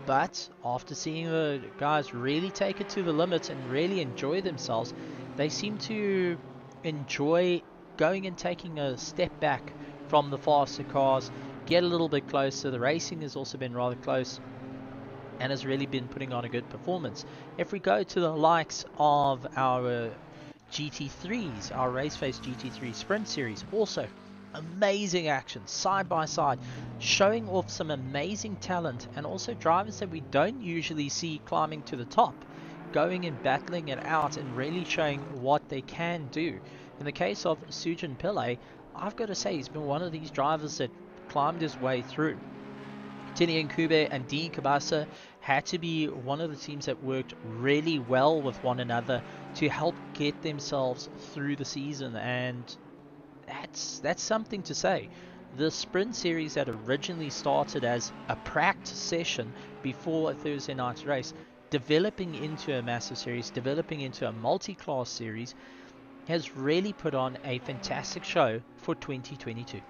but after seeing the guys really take it to the limits and really enjoy themselves, they seem to enjoy going and taking a step back from the faster cars, get a little bit closer. The racing has also been rather close and has really been putting on a good performance. If we go to the likes of our GT3s, our RaceFace GT3 Sprint Series, also amazing action side by side, showing off some amazing talent, and also drivers that we don't usually see climbing to the top, going and battling it out and really showing what they can do. In the case of Sujin Pillay, I've got to say he's been one of these drivers that climbed his way through. Tini Nkube and Dean Cabasa had to be one of the teams that worked really well with one another to help get themselves through the season, and that's something to say. The sprint series that originally started as a practice session before a Thursday night race, developing into a massive series, developing into a multi-class series, has really put on a fantastic show for 2022.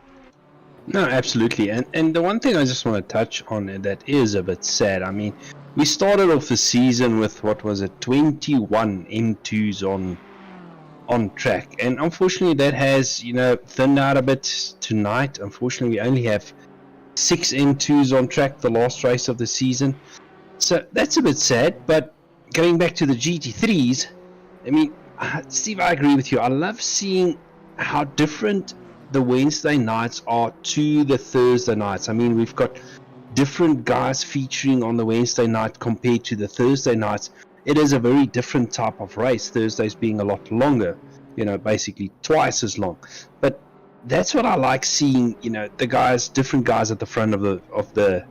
No, absolutely. And the one thing I just want to touch on that is a bit sad. I mean, we started off the season with, what was it, 21 M2s on track. And unfortunately, that has, thinned out a bit tonight. Unfortunately, we only have 6 M2s on track, the last race of the season. So that's a bit sad. But going back to the GT3s, I mean, Steve, I agree with you. I love seeing how different the Wednesday nights are to the Thursday nights. I mean, we've got different guys featuring on the Wednesday night compared to the Thursday nights. It is a very different type of race, Thursdays being a lot longer, basically twice as long. But that's what I like seeing, the guys, different guys at the front of the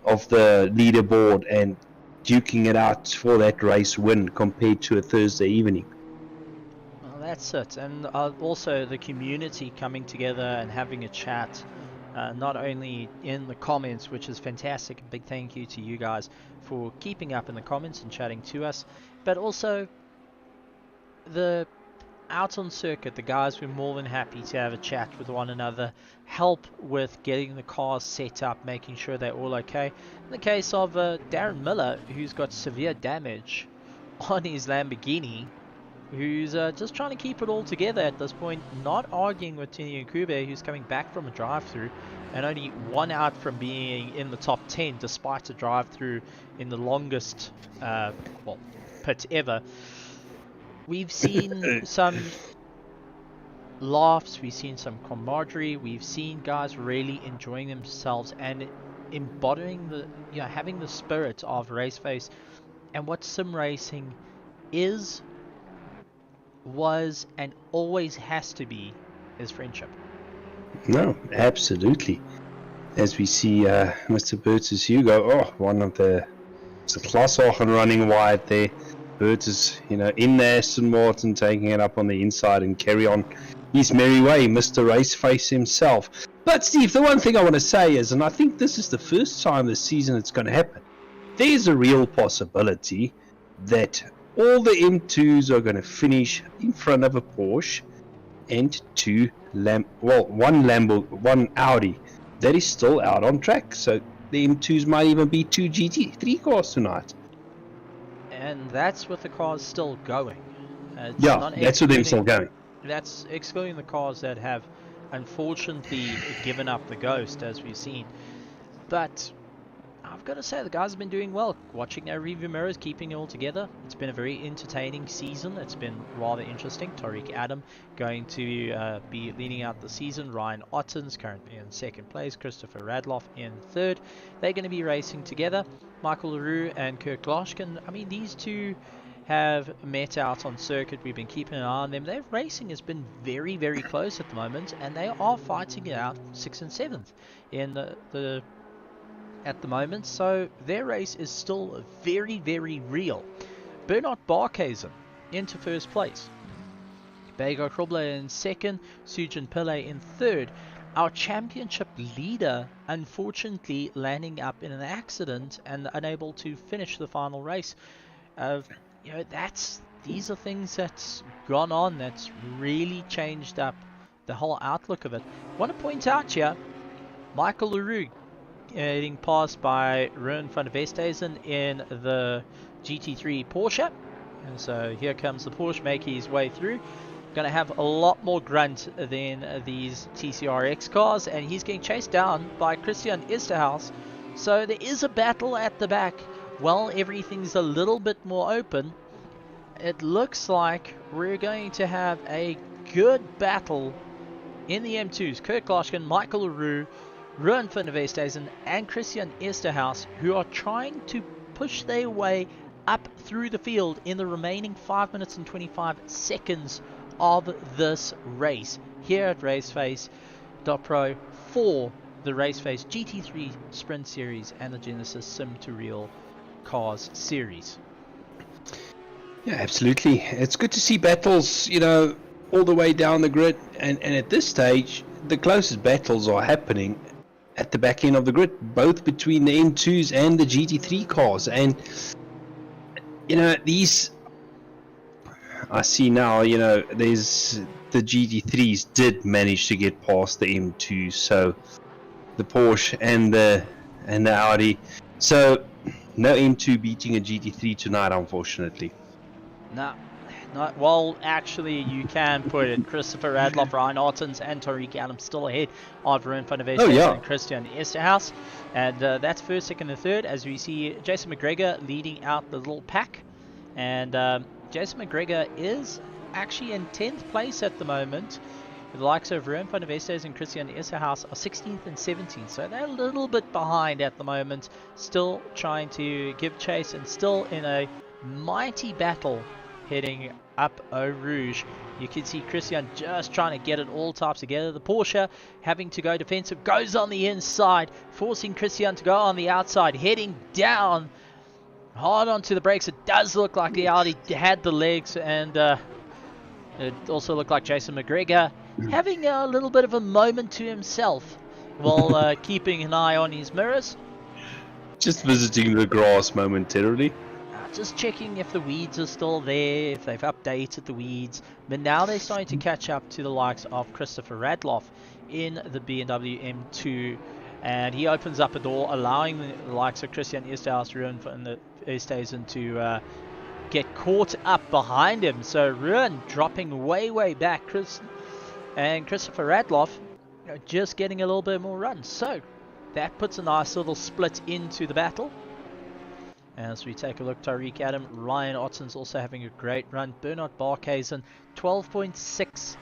leaderboard and duking it out for that race win compared to a Thursday evening. That's it, and also the community coming together and having a chat, not only in the comments, which is fantastic. A big thank you to you guys for keeping up in the comments and chatting to us, but also the out on circuit, the guys were more than happy to have a chat with one another, help with getting the cars set up, making sure they're all okay. In the case of Darren Miller, who's got severe damage on his Lamborghini, who's just trying to keep it all together at this point, not arguing with Tini Nkube, who's coming back from a drive-through and only 1 out from being in the top 10 despite a drive-through in the longest pit ever. We've seen some laughs, we've seen some camaraderie, we've seen guys really enjoying themselves and embodying the, having the spirit of RaceFace and what sim racing is, was, and always has to be, is friendship. No, absolutely. As we see Mr. Burtis Hugo, one of the Glashagen running wide there. Burtis, in the Aston Martin, taking it up on the inside and carry on his merry way, Mr. Raceface himself. But Steve, the one thing I want to say is, and I think this is the first time this season it's going to happen, there's a real possibility that all the M2s are going to finish in front of a Porsche and one Audi that is still out on track. So the M2s might even be 2 GT3 cars tonight. And that's with the cars still going. It's Yeah, not that's with them still going. That's excluding the cars that have unfortunately given up the ghost, as we've seen. But I've got to say, the guys have been doing well. Watching their review mirrors, keeping it all together. It's been a very entertaining season. It's been rather interesting. Tariq Adam going to be leading out the season. Ryan Otten's currently in second place. Christopher Radloff in third. They're going to be racing together. Michael LaRue and Kirk Gloshkin. I mean, these two have met out on circuit. We've been keeping an eye on them. Their racing has been very, very close at the moment, and they are fighting it out 6th and 7th in the at the moment, so their race is still very, very real. Bernard Barkhuizen into first place. Bego Krobler in second, Sujin Pillay in third. Our championship leader, unfortunately, landing up in an accident and unable to finish the final race. These are things that's gone on that's really changed up the whole outlook of it. I want to point out here, Michael LaRue getting passed by Ruben van der Westhuizen in the GT3 Porsche. And so here comes the Porsche making his way through. Going to have a lot more grunt than these TCRX cars, and he's getting chased down by Christian Esterhaus. So there is a battle at the back. While everything's a little bit more open, it looks like we're going to have a good battle in the M2s. Kirk Gloshkin, Michael LaRue, Ruben van der Westhuizen and Christian Esterhaus, who are trying to push their way up through the field in the remaining 5 minutes and 25 seconds of this race here at RaceFace.Pro for the RaceFace GT3 Sprint Series and the Genisus Sim2Real Cars Series. Yeah, absolutely. It's good to see battles, all the way down the grid, and at this stage, the closest battles are happening at the back end of the grid, both between the M2s and the GT3 cars. And these, I see now, there's the GT3s did manage to get past the M2s, so the Porsche and the Audi. So no M2 beating a GT3 tonight, unfortunately. No. Well, actually, you can put it. Christopher Radloff, Ryan Ottens, and Tariq Adam still ahead of Ruben van der Westhuizen and Christian Esterhaus. And that's first, second, and third, as we see Jason McGregor leading out the little pack. And Jason McGregor is actually in 10th place at the moment. The likes of Ruben van der Westhuizen and Christian Esterhaus are 16th and 17th. So they're a little bit behind at the moment. Still trying to give chase and still in a mighty battle heading up Eau Rouge. You can see Christian just trying to get it all tied together. The Porsche having to go defensive, goes on the inside, forcing Christian to go on the outside, heading down hard onto the brakes. It does look like the Audi had the legs, and it also looked like Jason McGregor having a little bit of a moment to himself while keeping an eye on his mirrors. Just visiting the grass momentarily. Just checking if the weeds are still there, if they've updated the weeds. But now they're starting to catch up to the likes of Christopher Radloff in the BMW M2. And he opens up a door, allowing the likes of Christian Esterhaus, Ruben van der Westhuizen to get caught up behind him. So Ruben dropping way, way back. And Christopher Radloff just getting a little bit more run. So that puts a nice little split into the battle. As we take a look, Tariq Adam, Ryan Otten's also having a great run. Bernard Barkhuizen, 12.6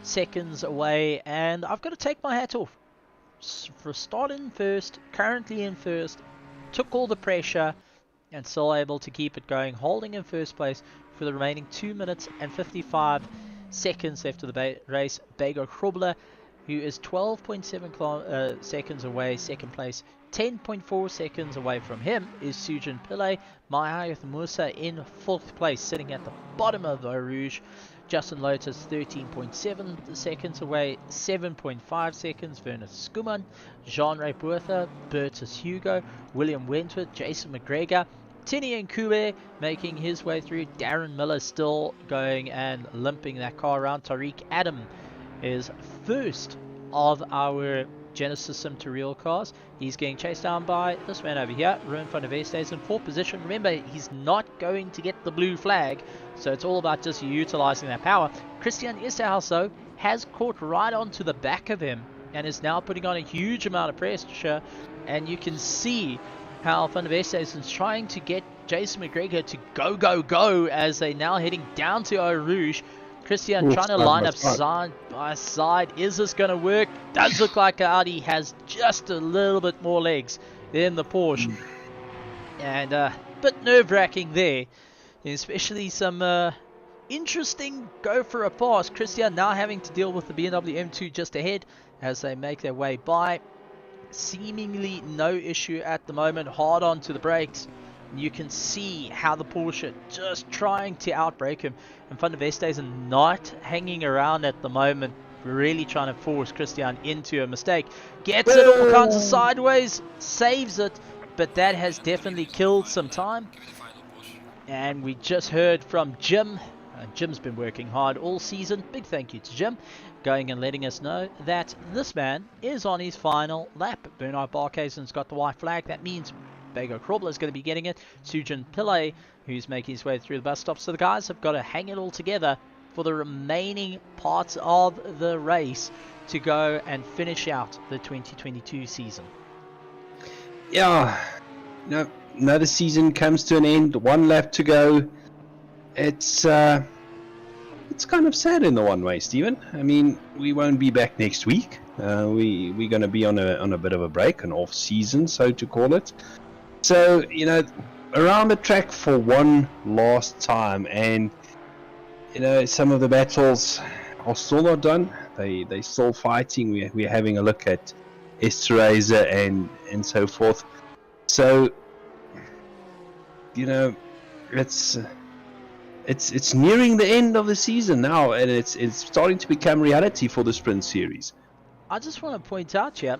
seconds away. And I've got to take my hat off. For starting first, currently in first, took all the pressure and still able to keep it going. Holding in first place for the remaining 2 minutes and 55 seconds left of the race. Bego Krobler, who is 12.7 seconds away, second place. 10.4 seconds away from him is Sujin Pillay. Mahayat Musa in 4th place, sitting at the bottom of Eau Rouge. Justin Lotus 13.7 seconds away, 7.5 seconds. Werner Skuman, Jean-Ray Buertha, Bertus Hugo, William Wentworth, Jason McGregor, Tini Nkube making his way through. Darren Miller still going and limping that car around. Tariq Adam is first of our Genisus Sim2Real cars. He's getting chased down by this man over here. Ruben van der Veste is in 4th position. Remember, he's not going to get the blue flag, so it's all about just utilizing that power. Christian Esterhaus, though, has caught right onto the back of him and is now putting on a huge amount of pressure, and you can see how Van der Veste is trying to get Jason McGregor to go as they're now heading down to Eau Rouge. Christian trying to line up side by side. Is this going to work? Does look like Audi has just a little bit more legs than the Porsche. And a bit nerve-wracking there. Especially some interesting go for a pass. Christian now having to deal with the BMW M2 just ahead as they make their way by. Seemingly no issue at the moment. Hard onto the brakes. You can see how the Porsche just trying to outbrake him, and Van der Veste is not hanging around at the moment, really trying to force Christian into a mistake. Gets it all kinds of sideways, saves it, but that has definitely killed some time. And we just heard from Jim. Jim's been working hard all season. Big thank you to Jim, going and letting us know that this man is on his final lap. Bernard Barkhuizen's got the white flag. That means Bego Krobler is going to be getting it. Sujin Pillay, who's making his way through the bus stop. So the guys have got to hang it all together for the remaining parts of the race to go and finish out the 2022 season. Yeah, no, another season comes to an end. 1 lap to go. It's kind of sad in the one way, Stephen. I mean, we won't be back next week. We're going to be on a bit of a break, an off season, so to call it. So, you know, around the track for one last time, and you know, some of the battles are still not done. They still fighting. We're having a look at Esterhaus and so forth. So, you know, it's nearing the end of the season now, and it's starting to become reality for the Sprint Series. I just want to point out here,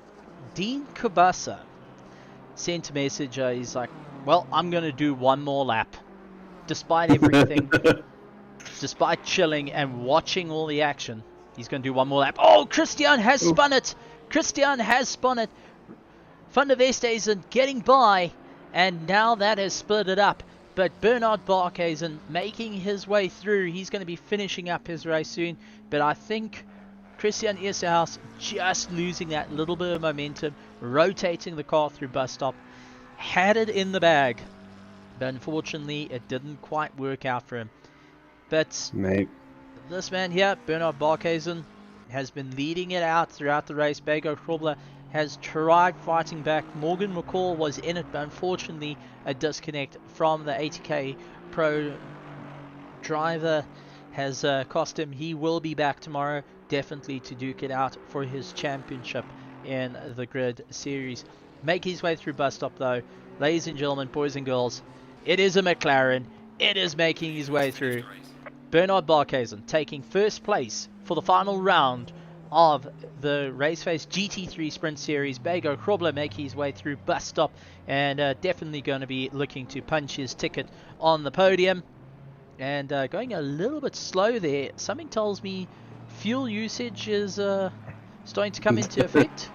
Dean Kubasa sent a message. He's like, well, I'm going to do one more lap. Despite everything, despite chilling and watching all the action, he's going to do one more lap. Oh, Christian has spun it. Christian has spun it. Van der Veste isn't getting by, and now that has split it up. But Bernard Barkhuizen making his way through. He's going to be finishing up his race soon. But I think Christian Esterhaus just losing that little bit of momentum, rotating the car through bus stop, had it in the bag. But unfortunately, it didn't quite work out for him. But this man here, Bernard Barkhuizen, has been leading it out throughout the race. Bego Krobler has tried fighting back. Morgan McCall was in it, but unfortunately a disconnect from the 80k Pro driver has cost him. He will be back tomorrow, definitely to duke it out for his championship in the Grid Series. Make his way through bus stop though. Ladies and gentlemen, boys and girls, it is a McLaren. It is making his way through. Bernard Barkhuizen taking first place for the final round of the RaceFace GT3 Sprint Series. Bego Krobler making his way through bus stop, and definitely going to be looking to punch his ticket on the podium. And going a little bit slow there. Something tells me fuel usage is starting to come into effect.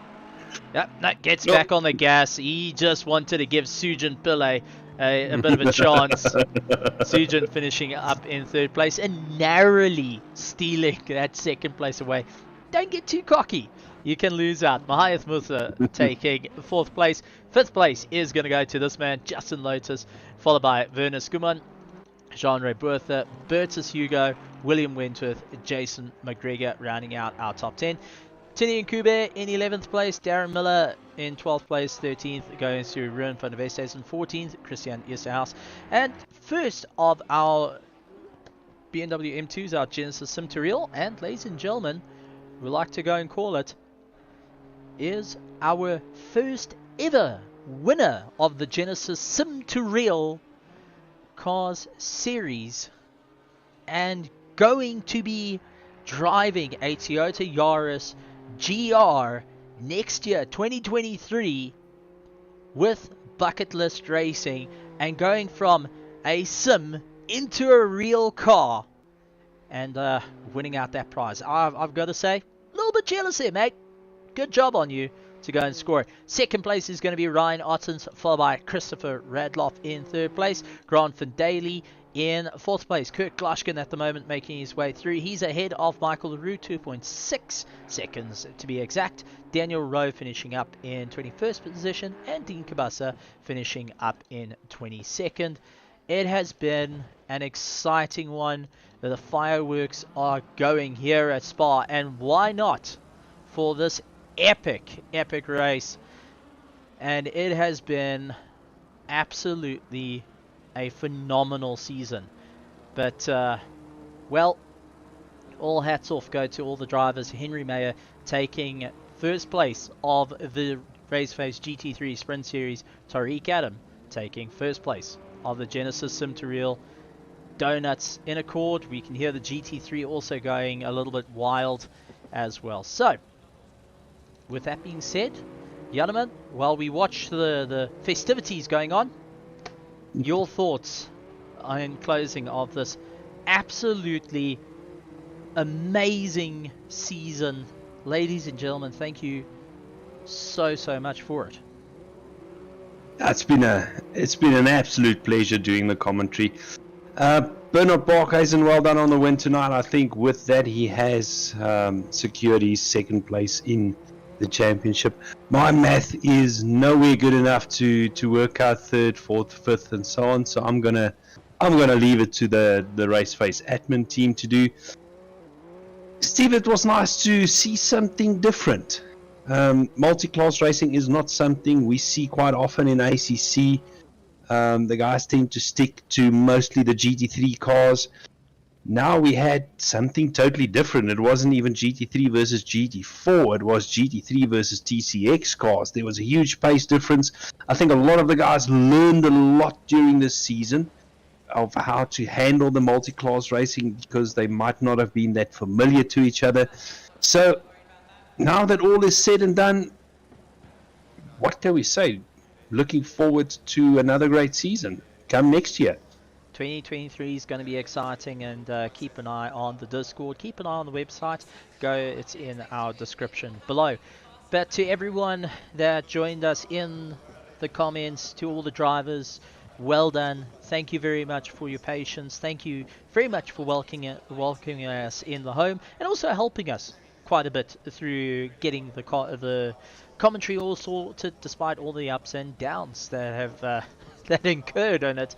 Yep, no, gets back on the gas. He just wanted to give Sujin Pillay a bit of a chance. Sujin finishing up in 3rd place and narrowly stealing that 2nd place away. Don't get too cocky. You can lose out. Mahayat Musa taking 4th place. 5th place is going to go to this man, Justin Lotus, followed by Werner Skuman, Jean-Ray Buertha, Bertus Hugo, William Wentworth, Jason McGregor, rounding out our top 10. Tini Nkube in 11th place, Darren Miller in 12th place, 13th going to Ruben van der Veste in 14th, Christian Esterhaus. And first of our BMW M2s, our Genisus Sim2Real, and ladies and gentlemen, we like to go and call it, is our first ever winner of the Genisus Sim2Real Cars Series, and going to be driving a Toyota Yaris GR next year, 2023, with Bucket List Racing, and going from a sim into a real car, and winning out that prize. I've got to say, a little bit jealous here, mate. Good job on you to go and score. Second place is going to be Ryan Ottens, followed by Christopher Radloff in third place. Grant Van Daly in fourth place. Kurt Gloshkin at the moment making his way through. He's ahead of Michael LaRue, 2.6 seconds to be exact. Daniel Rowe finishing up in 21st position, and Dean Kabasa finishing up in 22nd. It has been an exciting one. The fireworks are going here at Spa, and why not for this epic race? And it has been absolutely a phenomenal season. But well, all hats off go to all the drivers. Henry Mayer taking first place of the RaceFace GT3 Sprint Series. Tariq Adam taking first place of the Genisus Sim2Real. Donuts in accord. We can hear the GT3 also going a little bit wild as well. So with that being said, gentlemen, while we watch the festivities going on, your thoughts in closing of this absolutely amazing season. Ladies and gentlemen, thank you so much for it. It's been an absolute pleasure doing the commentary. Bernard Barkhuizen, well done on the win tonight. I think with that he has secured his second place in the championship. My math is nowhere good enough to work out third, fourth, fifth, and so on. So I'm gonna leave it to the RaceFace admin team to do. Steve, it was nice to see something different. Multi-class racing is not something we see quite often in ACC. The guys tend to stick to mostly the GT3 cars. Now we had something totally different. It wasn't even GT3 versus GT4. It was GT3 versus TCX cars. There was a huge pace difference. I think a lot of the guys learned a lot during this season of how to handle the multi-class racing, because they might not have been that familiar to each other. So now that all is said and done, what can we say? Looking forward to another great season come next year. 2023 is going to be exciting, and keep an eye on the Discord, keep an eye on the website. It's in our description below. But to everyone that joined us in the comments, to all the drivers, well done. Thank you very much for your patience. Thank you very much for welcoming us in the home, and also helping us quite a bit through getting the commentary all sorted, despite all the ups and downs that have that incurred on it.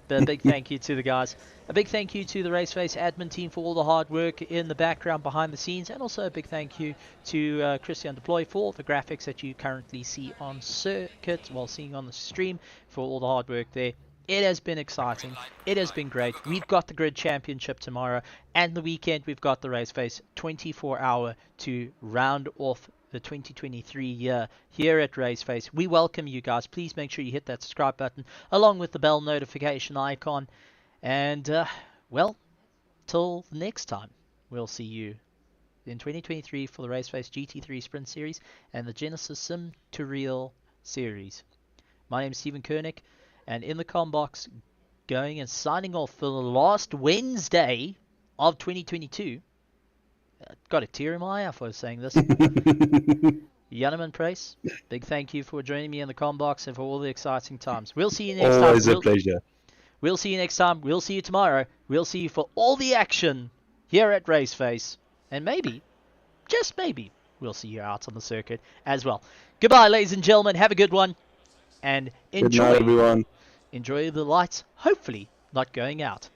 But a big thank you to the guys. A big thank you to the RaceFace admin team for all the hard work in the background behind the scenes, and also a big thank you to Christian Deploy for the graphics that you currently see on circuit while seeing on the stream, for all the hard work there. It has been exciting. It has been great. We've got the Grid Championship tomorrow, and the weekend we've got the RaceFace 24-hour to round off the 2023 year here at RaceFace. We welcome you guys. Please make sure you hit that subscribe button along with the bell notification icon. And, well, till next time, we'll see you in 2023 for the RaceFace GT3 Sprint Series and the Genisus Sim2Real Series. My name is Stephen Koenig, and in the com box, going and signing off for the last Wednesday of 2022. Got a tear in my eye for saying this. Janneman Price, big thank you for joining me in the com box and for all the exciting times. We'll see you next time. Always a pleasure. We'll see you next time. We'll see you tomorrow. We'll see you for all the action here at RaceFace. And maybe, just maybe, we'll see you out on the circuit as well. Goodbye, ladies and gentlemen. Have a good one. And enjoy. Good night, everyone. Enjoy the lights, hopefully not going out.